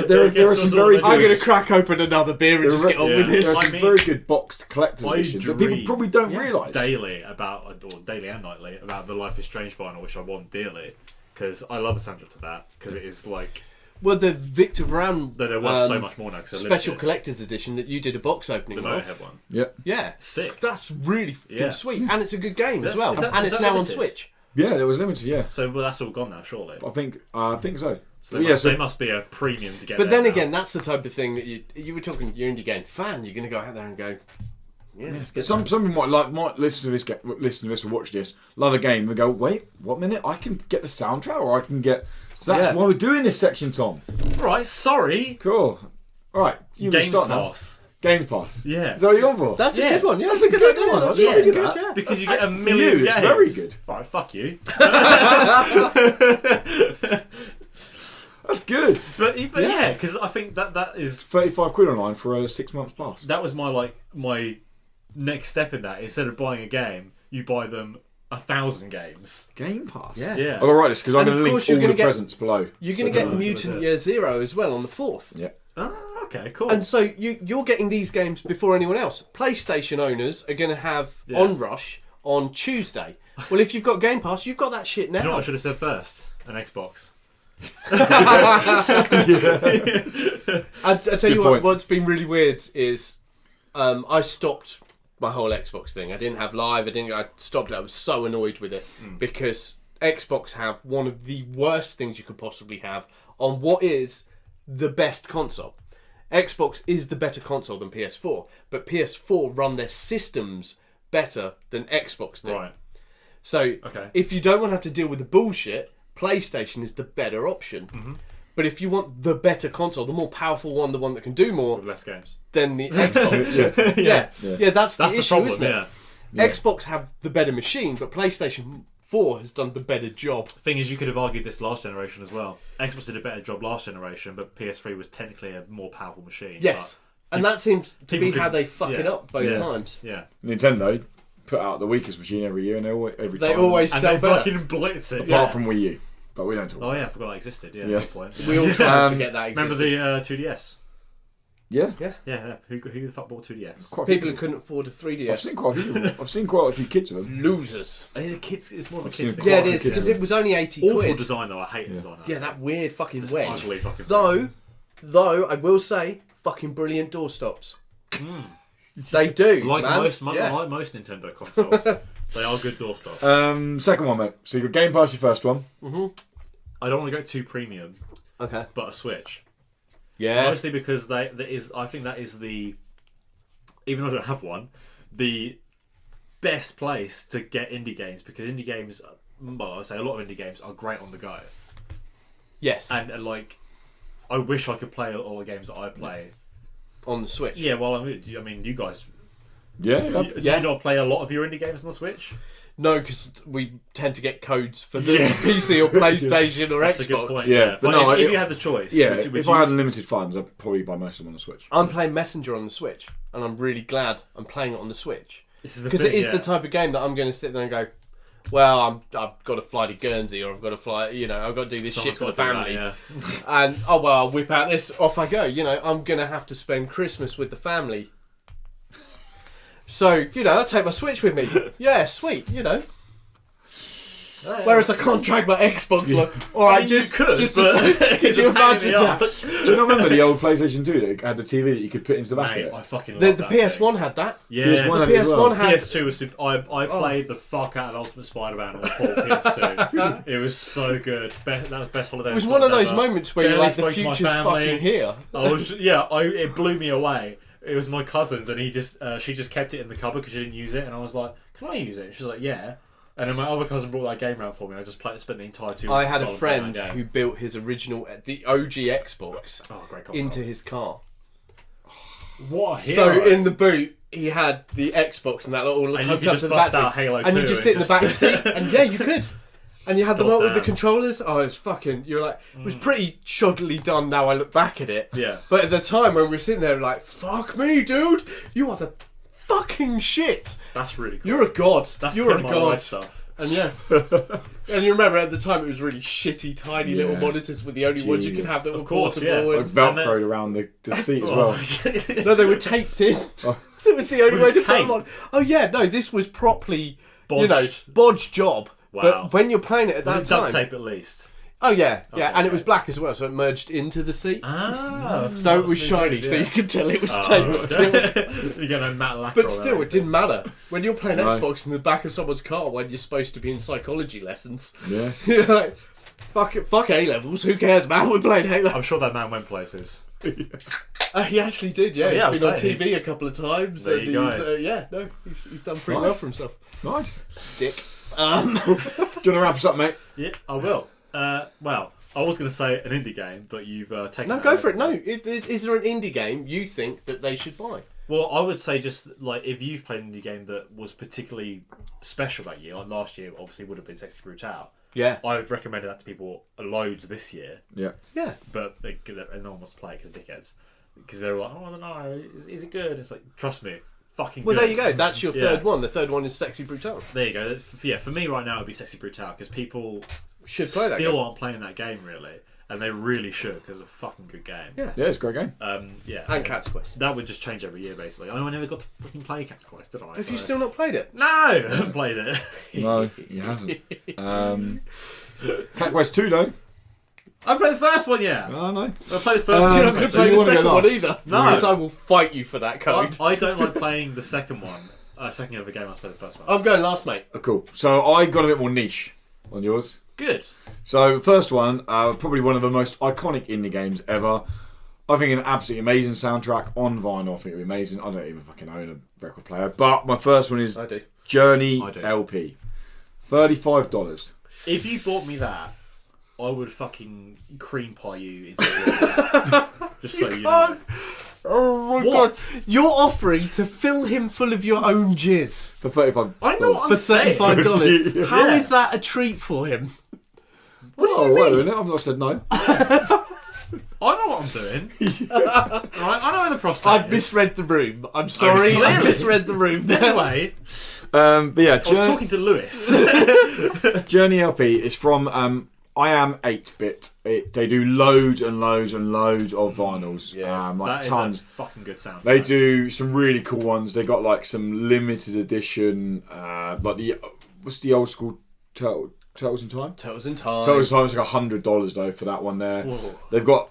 There guess are some those are very all I'm good. going to crack open another beer and just get on yeah. with There this. are I some mean- very good boxed collector's I editions that people dream probably don't realise. daily about, or daily and nightly, about the Life is Strange vinyl, which I want dearly. Because I love the soundtrack to that. Because it is like, Well, the Victor Brown they're worth so much more now. Cause they're special limited. collector's edition that you did a box opening The of. Motorhead one. Yep. Yeah. Sick. That's really fucking Yeah. sweet. And it's a good game as That's- well. is that- and is it's that now limited? on Switch. Yeah, it was limited. Yeah, So well, that's all gone now, surely. I think so. So they, Yeah, must, so- they must be a premium to get. But there then now. again, that's the type of thing that you were talking, you're indie game fan, you're going to go out there and go, yeah, let's get Some people might listen to this or watch this, love a game and go, wait, what minute? I can get the soundtrack or I can get. So that's Yeah. why we're doing this section, Tom. right, sorry. Cool. All right, you can Games start Pass. now. Games Pass. Yeah. Is that what you're on for? That's Yeah. a good one. Yeah, That's a good idea. one. That's Yeah. really Yeah. good. Yeah. Because you get a million you, games. it's very good. Right, fuck you. That's good. But yeah, because I think that is £35 online for a 6 months plus. that was my next step in that. Instead of buying a game, you buy them 1,000 games. Game Pass. Yeah. Yeah. I'll write this because I'm And going of to course link all you're the gonna get- presents below. You're going So to get don't- Mutant Year Zero as well on the 4th. Yeah. Oh, okay, cool. And so you're getting these games before anyone else. PlayStation owners are going to have Yeah. Onrush on Tuesday. Well, if you've got Game Pass, you've got that shit now. you know what I should have said first? An Xbox. I tell Good you point. what's been really weird is I stopped my whole Xbox thing. I didn't have live. I stopped it. I was so annoyed with it because Xbox have one of the worst things you could possibly have on what is the best console. Xbox is the better console than PS4, but PS4 run their systems better than Xbox do. Right. So Okay. if you don't want to have to deal with the bullshit, PlayStation is the better option. Mm-hmm. But if you want the better console, the more powerful one, the one that can do more, With less games. Then the Xbox. yeah, that's the issue, problem, isn't it? Yeah. Xbox have the better machine, but PlayStation 4 has done the better job. Thing is, you could have argued this last generation as well. Xbox did a better job last generation, but PS3 was technically a more powerful machine. Yes, and that seems to be could- how they fuck it up both times. Yeah. Nintendo put out the weakest machine every year, and They always And sell they better. fucking blitz it. apart from Wii U, but we don't talk. Oh yeah, I forgot that existed. Yeah, Yeah. good point. We all try to forget that existed. Remember the 2DS? Yeah, Yeah. Who the fuck bought 2DS? quite a few People who couldn't afford a 3DS. I've seen quite a few kids of them. Losers. It's more of a I've kids seen thing. quite Yeah, a it few is, kids because of it was only 80 Awful quid. design though. I hate the design. Yeah, that weird fucking Just wedge. ugly fucking Though, I will say, fucking brilliant doorstops. They do, like man. most Nintendo consoles, they are good doorstops. Second one, mate. So you got Game Pass, your first one. I don't want to go too premium, Okay. but a Switch. Yeah. Mostly because I think that is the, even though I don't have one, the best place to get indie games, because indie games, well, I say a lot of indie games are great on the go. Yes. And like, I wish I could play all the games that I play. On the Switch. Yeah, well, I mean, you guys, Yeah. do you not play a lot of your indie games on the Switch? No, because we tend to get codes for the PC or PlayStation or That's Xbox. a good point. Yeah, but no, if you had the choice, would if you, I had unlimited funds, I'd probably buy most of them on the Switch. I'm playing Messenger on the Switch, and I'm really glad I'm playing it on the Switch. this is the Because thing, it is the type of game that I'm going to sit there and go, well, I've got to fly to Guernsey, or I've got to fly, I've got to do this Someone's shit for the gotta do family. that, And, I'll whip out this, off I go. I'm going to have to spend Christmas with the family. So, I take my Switch with me. Yeah, sweet, Whereas I can't drag my Xbox. Like, all right, you could, just but could you imagine that? Do you not remember the old PlayStation 2 that had the TV that you could put into the back Mate, of I it? fucking The love that PS1 thing. had that. Yeah, PS1 The had it as well. PS1 had. PS2 was super. I played the fuck out of Ultimate Spider-Man on the poor PS2. It was so good. That was best holiday. It was one of those moments where you're Barely like, the spoke to my future's family. fucking here. It blew me away. It was my cousin's, and she just kept it in the cupboard because she didn't use it, and I was like, "Can I use it?" She's like, "Yeah." And then my other cousin brought that game round for me. I just spent the entire 2 I weeks. had a scrolling friend through that who game. built his the OG Xbox, great console. into his car. What a hero. So in the boot, he had the Xbox and that little And you hooked could up just to the bust battery. out Halo and you 2 just sit in the back just- seat, and yeah, you could. And you had them God all with the damn. controllers. Oh, it's fucking. You're like, it was pretty shoddily done. Now I look back at it. Yeah. But at the time when we were sitting there, like, fuck me, dude, you are the fucking shit. That's really cool. You're a god. That's You're a my god. life stuff. And yeah. And you remember at the time it was really shitty, tiny little monitors were the only ones you could have that were course, portable. Like And Velcroed around the seat as well. no, they were taped in. Oh. It was the only Were way they to put them on. taped? Oh yeah, no, this was properly, Bodged. bodged job. Wow. But when you're playing it at Was that it duct time, tape at least? oh yeah, yeah, Okay, and it was okay. black as well, so it merged into the seat. Ah. So it was shiny, so you could tell it was taped still. You get no matte lacquer. But still, it didn't matter. When you're playing No. Xbox in the back of someone's car when you're supposed to be in psychology lessons, Yeah. you're like, fuck A-levels, who cares, man? We're playing Halo. I'm sure that man went places. He actually did, yeah. Oh, yeah, He's been on I'm saying, TV a couple of times. There and you go. He's done pretty Nice. well for himself. Nice. Dick. Do you want to wrap us up, mate? Yeah, I will. Well, I was going to say an indie game, but you've taken. No, that go out. for it. No, is there an indie game you think that they should buy? Well, I would say just like if you've played an indie game that was particularly special that year, like last year, obviously would have been Sexy Brutale. Yeah. I've recommended that to people loads this year, Yeah. Yeah. but no one wants to play it because dickheads. Because they're like, oh, I don't know, is it good? It's like, trust me, fucking Well, good. there you go. That's your Yeah. third one. The third one is Sexy Brutal. There you go. Yeah, for me right now it would be Sexy Brutale because people Should play that still game. aren't playing that game really, and they really should because it's a fucking good game. Yeah. Yeah, it's a great game. Yeah. And Cat's Quest. That would just change every year basically. I never got to fucking play Cat's Quest, did I? Have you So- still not played it? No, I haven't played it. No, he hasn't. Cat Quest 2, though. I played the first one, yeah. Oh, no. I played the first one. You're not going to so play you the wanna go second one last? either. No. Because I will fight you for that code. I don't like playing the second one. Second of the game, I played the first one. I'm going last, mate. Oh, cool. So I got a bit more niche on yours. Good. So first one, probably one of the most iconic indie games ever. I think an absolutely amazing soundtrack on vinyl. I think it'd be amazing. I don't even fucking own a record player, but my first one is I do. Journey I do. LP, $35. If you bought me that I would fucking cream pie you into your just so you know. Oh my What? god! You're offering to fill him full of your own jizz For $35. I know what I'm for saying. $35. How Yeah. is that a treat for him? What do you Oh, mean? wait a minute. I've not said no. I know what I'm doing. Right? I know where the prostate I've is. misread the room. I'm sorry. I clearly. misread the room there. Anyway, But yeah, I was talking to Lewis. Journey LP is from I Am 8-Bit. They do loads and loads and loads of vinyls. Yeah. Like That tons. is a fucking good sound. They do some really cool ones. They got like some limited edition, like what's the old school Turtles in Time? Turtles in Time. Turtles in Time is like $100 though for that one there. Whoa. They've got,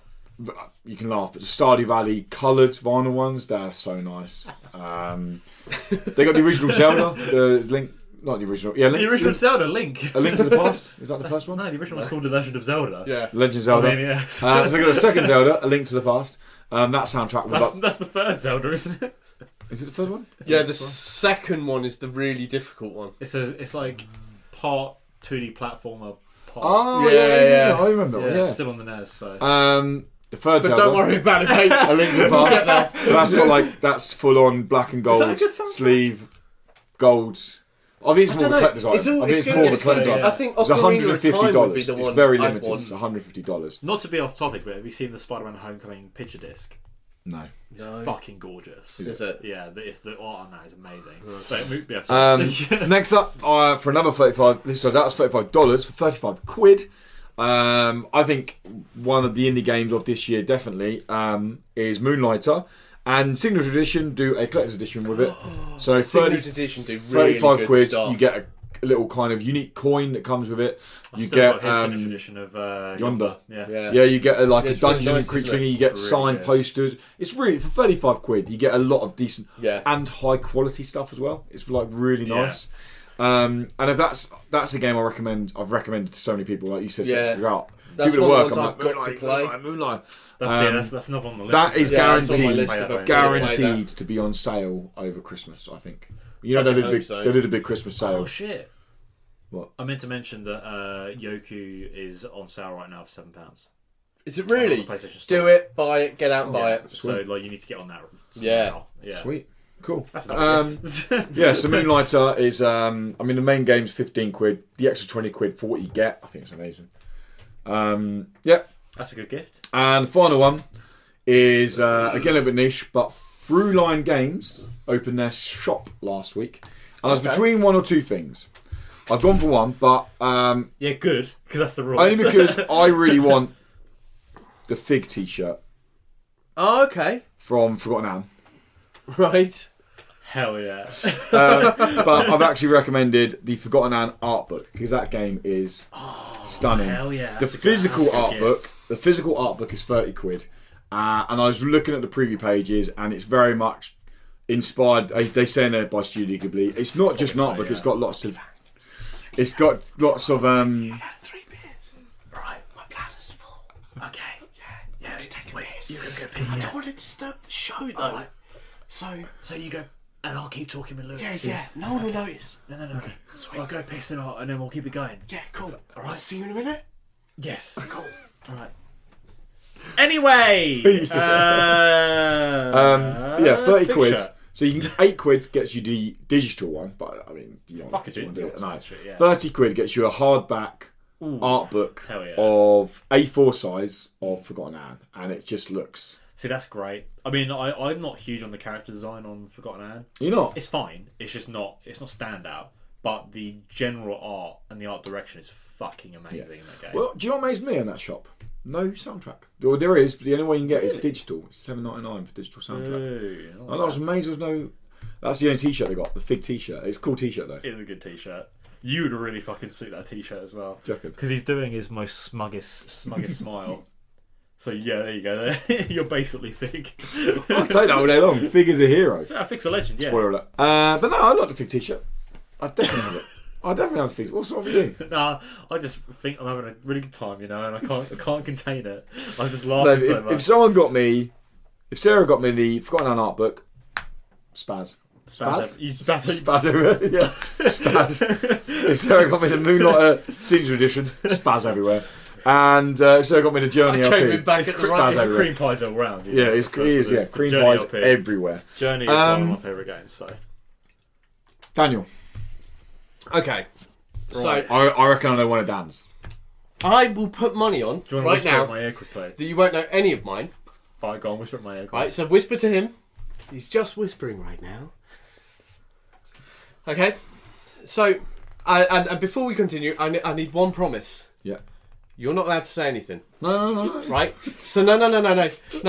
you can laugh, but the Stardew Valley coloured vinyl ones, they're so nice. They got the original Zelda, the Link, not the original, yeah, Link, The original Zelda, Link. A Link to the Past. Is that the first one? No, the original was called The Legend of Zelda. Yeah. Legend of Zelda. I mean, yeah. So they got the second Zelda, A Link to the Past. That soundtrack was That's the third Zelda, isn't it? Is it the first one? Yeah, the second one is the really difficult one. It's like part 2D platformer, part. Oh, Yeah, yeah. I remember. yeah, Yeah. still on the NES. So The third But Zelda. don't worry about it, mate. A Link to the Past. That's got like that's full on black and gold that a good soundtrack? sleeve, gold. I think it's more of a collector's item. It's all- I think it's it's more of a good, collector's yeah. item. I think It's Ocarina of Time would be $150. the It's one very I'd limited. want. It's $150. not to be off topic, but have you seen the Spider-Man Homecoming picture disc? No. It's No. fucking gorgeous. Is it? Yeah, it's the art on that is amazing. But, yeah, sorry. Next up, for another $35. So that was $35 for 35 quid. I think one of the indie games of this year definitely is Moonlighter, and Signature Edition do a collector's edition with it. So Signature Edition do really 35 good quid. stuff. You get a little kind of unique coin that comes with it. I've You still get got his signature edition of Yonder. Yeah. Yeah, you get a Yeah, it's really dungeon nice, creature isn't it? thingy. You get It's really signed good. posters. It's really for 35 quid. You get a lot of decent Yeah. and high quality stuff as well. It's like really Yeah. nice. And if that's a game I've recommended to so many people. Like you said, Yeah. throughout. That's People one at of the work, ones I'm I've like, got to play. Moonlight. That's not on the list. That is Yeah, it's on my guaranteed, list of a- guaranteed to be on sale over Christmas. I think. You know, I they hope so. did a big Christmas sale. Oh shit! What? I meant to mention that Yoku is on sale right now for £7. Is it really? On the PlayStation Store. Do it, buy it, get out and buy Yeah, it. so like you need to get on that. Yeah. now. Yeah. Sweet, cool. That's another gift. Yeah, so Moonlighter is, I mean, the main game's 15 quid. The extra 20 quid for what you get, I think it's amazing. Yeah, That's a good gift. and the final one is, again, a little bit niche, but Throughline Games opened their shop last week. And I was between one or two things. I've gone for one, but Yeah, good because that's the rules. only because I really want the Fig t-shirt Oh, okay. from Forgotten Anne. Right. Hell yeah. But I've actually recommended the Forgotten Anne art book because that game is stunning. hell yeah, The that's a good- physical that's a good art gift. book. The physical art book is 30 quid, and I was looking at the preview pages, and it's very much inspired. They say in there by Studio Ghibli. It's not just an art book. yeah. It's got lots of. It's got lots of. 3 beers. Right. My bladder's full. Okay. Yeah. You take a piss. You can go pee. I Yeah. don't want to disturb the show though. Alright. So you go, and I'll keep talking with Lewis. yeah. No one will notice. No. Okay. Sweet. I'll go piss and then we'll keep it going. Yeah, cool. All right. See you in a minute. Yes. Cool. All right. Anyway. Yeah, 30 quid. picture. So you can 8 quid gets you the digital one, but I mean, you don't Fuck it, want to do it. No. yeah. 30 quid gets you a hardback art book Hell yeah. of A4 size of Forgotten Anne, and it just looks. See, that's great. I mean, I'm not huge on the character design on Forgotten Anne. You're not. It's fine. It's just not. It's not standout. But the general art and the art direction is fucking amazing in that game. Well, do you know what amazed me in that shop? No soundtrack. Well, there is, but the only way you can get it is digital. It's $7.99 for digital soundtrack. Ooh, And I was amazed there's no. That's the only t-shirt they got, the Fig t-shirt. It's a cool t-shirt though. It's a good t-shirt. You would really fucking suit that t-shirt as well. Do you reckon? Because he's doing his most smuggest smile. So yeah, there you go. You're basically Fig. I'll take that all day long. Fig is a hero. Fig's a legend, yeah. Spoiler alert. But no, I like the Fig t-shirt. I definitely have it. I definitely have the Fig. What's wrong with you? Nah, I just think I'm having a really good time, you know, and I can't contain it. I'm just No, laughing so much. if someone got me, if Sarah got me the Forgotten Anne art book, spaz. Spaz? You spaz. Spaz everywhere. Yeah, spaz. If Sarah got me the Moonlighter Signature Edition, spaz everywhere. And so I got me the Journey I LP. came in back at the right- It's everywhere. cream pies all round. Yeah, it is. Cream Journey pies LP. everywhere. Journey is one of my favourite games. So Daniel, Okay. So I reckon I know one of Dan's. I will put money on do you want to right whisper now at my ear quickly? that you won't know any of mine. Alright, go on, whisper at my ear quickly. Right, so whisper to him. He's just whispering right now. Okay. So, and before we continue, I need one promise. Yeah. You're not allowed to say anything, No. right? So no,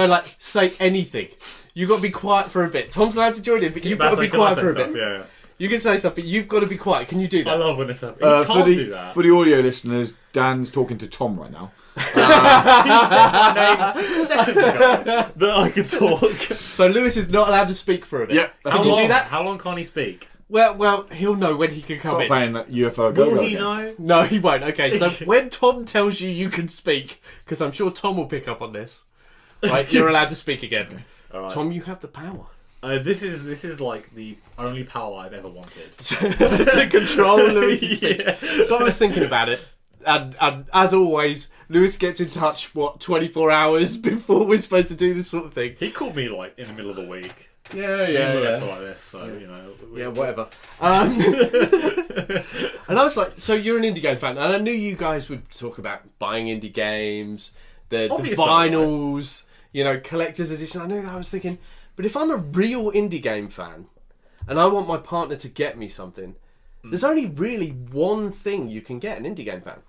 like say anything. You got to be quiet for a bit. Tom's allowed to join in, but you've got to be quiet for a bit. Yeah. You can say stuff, but you've got to be quiet. Can you do that? I love when this happens. You can't do that. For the audio listeners, Dan's talking to Tom right now. He said my name seconds ago that I could talk. So Lewis is not allowed to speak for a bit. Yeah, that's Can good. you do that? How long can't he speak? Well, he'll know when he can come Stop in. playing that UFO Go Will Go he again. know? No, he won't. Okay, so when Tom tells you you can speak, because I'm sure Tom will pick up on this, right? You're allowed to speak again. All right. Tom, you have the power This is like the only power I've ever wanted. to control Lewis's speech. Yeah. So I was thinking about it, and as always, Lewis gets in touch 24 hours before we're supposed to do this sort of thing. He called me like in the middle of the week. Yeah, Lewis are like this, so you know. Yeah, whatever. And I was like, so you're an indie game fan, and I knew you guys would talk about buying indie games, the Obvious vinyls, collector's edition. I knew that. I was thinking, but if I'm a real indie game fan, and I want my partner to get me something, there's only really one thing you can get an indie game fan.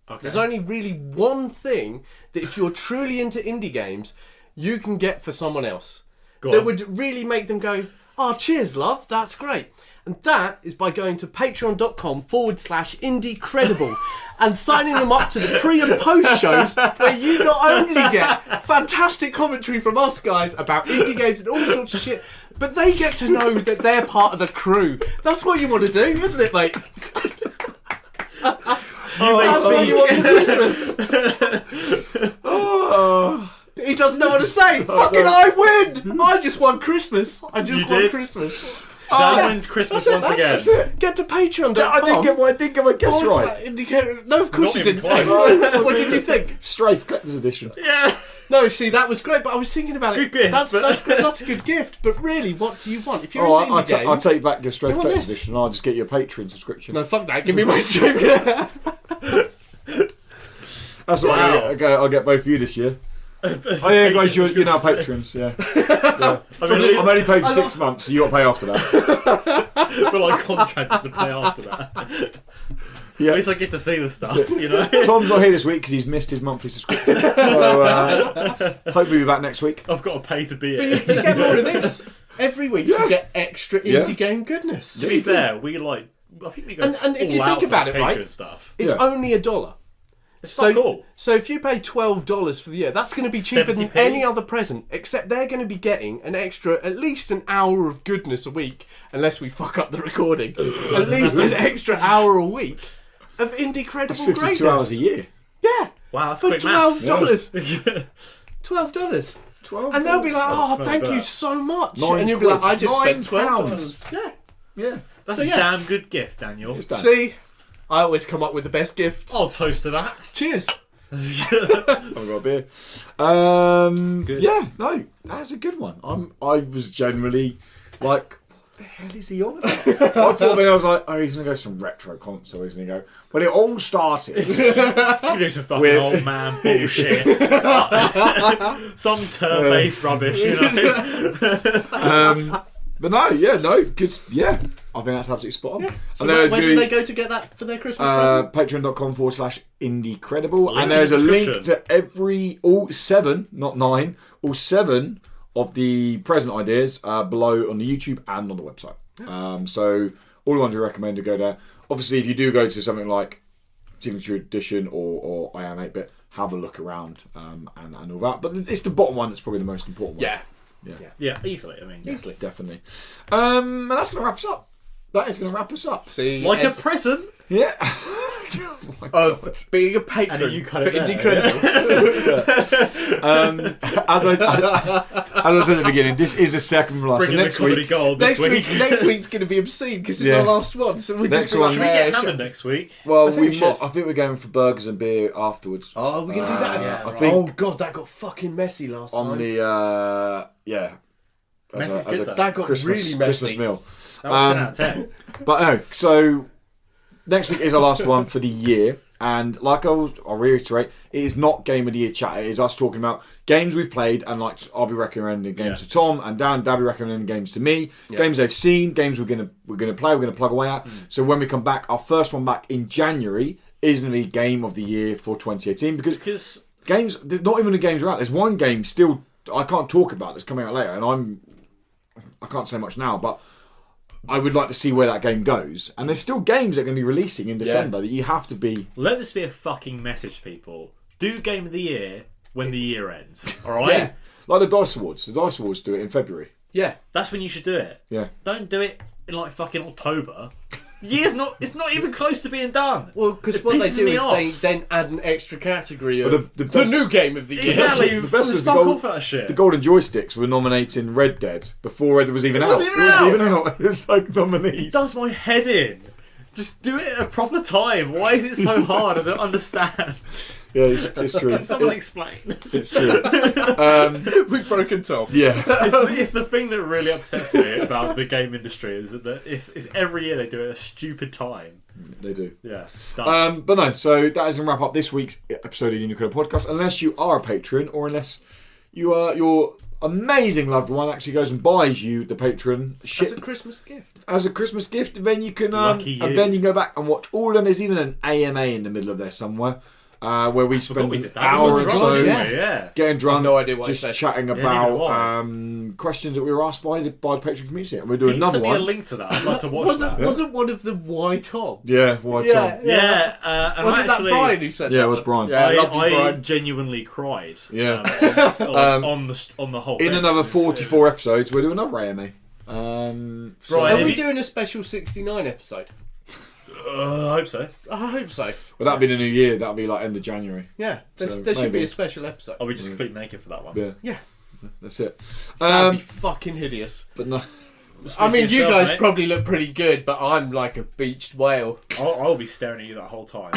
Okay. There's only really one thing that if you're truly into indie games, you can get for someone else. That would really make them go, oh, cheers, love, that's great. And that is by going to patreon.com/Indie-Crdible and signing them up to the pre and post shows where you not only get fantastic commentary from us guys about indie games and all sorts of shit, but they get to know that they're part of the crew. That's what you want to do, isn't it, mate? That's what you want for Christmas. Oh. He doesn't know what to say. Fucking I win! I just won Christmas. I just won Christmas. Dan wins Christmas once again. That's it. Get to Patreon. I didn't get my guess right. No, of course Not you even didn't. close. What did you think? Strafe Collector's Edition. Yeah. No, see, that was great, but I was thinking about it. Good gift, That's but- good. That's a good gift. But really, what do you want? If you're Oh, into indie games, I'll take back your Strafe You want Collector's this? Edition. I'll just get you a Patreon subscription. no, fuck that. Give me my stream. That's what I'll get both of you this year. Oh yeah, guys, you're now patrons. Yeah. I'm only paid for 6 months, so you got to pay after that. We're like contracted to pay after that. Yeah. At least I get to see the stuff, you know. Tom's not here this week because he's missed his monthly subscription. So hopefully he'll be back next week. I've got to pay to be But here. you get more of this. Every week you get extra indie game goodness. To be fair, I think we go And if you all out think about for it, right? Patreon stuff. It's Yeah. only $1. It's fuck all. So if you pay $12 for the year, that's going to be cheaper than 70p? any other present, except they're going to be getting an extra, at least an hour of goodness a week, unless we fuck up the recording. At least an extra hour a week of Indie-Crdible That's greatness. 52 hours a year. Yeah. Wow, that's For quick maths. $12. $12. 12. And they'll be like, oh, That's thank better. you so much. £9. And you'll be like, I just spent £9. $12. Yeah. Yeah. That's So, a yeah. damn good gift, Daniel. It's done. See? I always come up with the best gifts. I'll toast to that. Cheers. I've got a beer. Yeah, no, that's a good one. I was generally like, what the hell is he on about? I thought when I was like, oh, he's going to go some retro console, isn't he? But it all started. Just gonna do some fucking We're- old man bullshit. Some turf-based rubbish, you know. But no, good. Yeah, I think that's absolutely spot on. So And there's where gonna do be, they go to get that for their Christmas present? Patreon.com/Indie-Crdible. Link And there's a in the link description. to all 7, not 9, all 7 of the present ideas below on the YouTube and on the website. So all the ones we recommend to go there. Obviously, if you do go to something like Signature Edition or I Am 8-Bit, have a look around and all that. But it's the bottom one that's probably the most important one. Yeah. Yeah, easily. I mean, Easily. Definitely. And that's going to wrap us up. That is going to wrap us up. See, like a present. Yeah. of being a patron And you for cut it there, Indie-Crdible. As I said at the beginning, this is the second from last. Bringing So the next comedy week, gold this week. Next week's going to be obscene because it's Yeah. our last one. So we're Next just one. Should we get hammered next week? well, I think we should. I think we're going for burgers and beer afterwards. Oh, we can do that. yeah, I right. think Oh god, that got fucking messy last on time. the Messy's good, though. That got Christmas, really messy. Christmas meal. That was 10 out of 10. But no, so next week is our last one for the year, and like I'll reiterate, it is not Game of the Year chat. It is us talking about games we've played, and like I'll be recommending games to Tom, and Dan will be recommending games to me. Games they've seen, games we're gonna play, we're gonna plug away at. So when we come back, our first one back in January is gonna be Game of the Year for 2018 because games. There's not even the games are out. There's one game still I can't talk about that's coming out later, and I can't say much now, but I would like to see where that game goes. And there's still games that are going to be releasing in December that you have to be... Let this be a fucking message, people. Do Game of the Year when the year ends. Alright? Yeah. Like the Dice Awards. The Dice Awards do it in February. Yeah. That's when you should do it. Yeah. Don't do it in like fucking October. It's not even close to being done. Well, because It what they pisses do me is off. they then add an extra category of But the best- new game of the year. Exactly. The best There's is the fuck gold- off that shit. The Golden Joysticks were nominating Red Dead before Red Dead was even out. wasn't even It wasn't out. even out. It's like nominees. It does my head in. Just do it at a proper time. Why is it so hard? I don't understand. Yeah, it's true. Can someone explain? It's true. We've broken Tom. Yeah. It's the thing that really upsets me about the game industry is that it's every year they do it at a stupid time. They do. Yeah. Done. But no, so that is going to wrap up this week's episode of the Indie-Crdible Podcast. Unless you are a patron, or unless you are your amazing loved one actually goes and buys you the patron shit As a Christmas gift. as a Christmas gift, and then you can Lucky you. and then you can go back and watch all of them. There's even an AMA in the middle of there somewhere. Where we spend we an did that. hour We or got so drunk, yeah. didn't we? Yeah. getting drunk, no idea what just I said. chatting neither about do questions that we were asked by the patron community, and we're Can doing you another send me a one. link to that? I'd like to watch that. Wasn't one of them Why Tom? Yeah, why Yeah. Tom? Yeah. And Wasn't actually, that Brian who said that? Yeah, it was Brian. Yeah, I love you, I Brian. genuinely cried. Yeah. On the whole. In thing. another It's- 44 episodes, we'll do another AMA. So Right. Are Have we you- doing a special 69 episode? I hope so. I hope so. Well, that'll be the new year. That'll be like end of January. Yeah, there So, should be maybe. a special episode. Are we just completely naked for that one? Yeah, Yeah, that's it. that'd be fucking hideous. But no, I mean, you yourself, guys mate. probably look pretty good, but I'm like a beached whale. I'll be staring at you that whole time.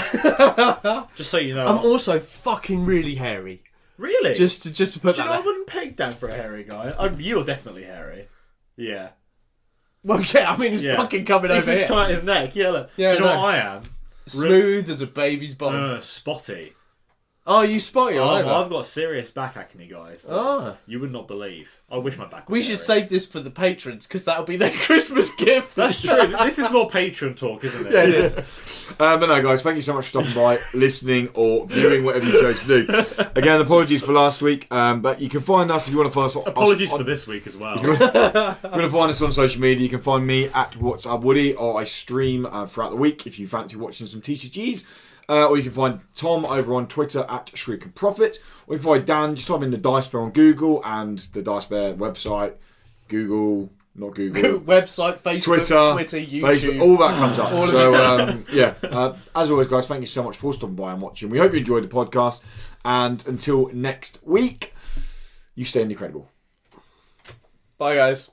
Just so you know. I'm also fucking really hairy. Really? Just to put Do you that know, I there. wouldn't peg Dan for a hairy guy. You're definitely hairy. Yeah. Well, yeah, I mean, it's Yeah. fucking coming This over is here. coming out his neck. Yeah, look. Yeah, Do you know no. what I am? Smooth as a baby's bum. Spotty. Oh, you spotty all over. I've got serious back acne, guys. Ah. You would not believe. I wish my back was We should hairy. save this for the patrons, because that'll be their Christmas gift. That's true. This is more Patreon talk, isn't it? Yeah, it is. but no, guys, thank you so much for stopping by, listening, or viewing, whatever you chose to do. Again, apologies for last week, but you can find us if you want to follow us. Apologies on, for this week as well. If you want to find us on social media, you can find me at What's Up Woody, or I stream throughout the week if you fancy watching some TCGs. Or you can find Tom over on Twitter at Shriek and Profit. Or you can find Dan, just type in the Dice Bear on Google and the Dice Bear website, Google, not Google, Website, Facebook, Twitter, YouTube. Facebook, all that comes up. So, yeah. As always, guys, thank you so much for stopping by and watching. We hope you enjoyed the podcast. And until next week, you stay Indie-Crdible. Bye, guys.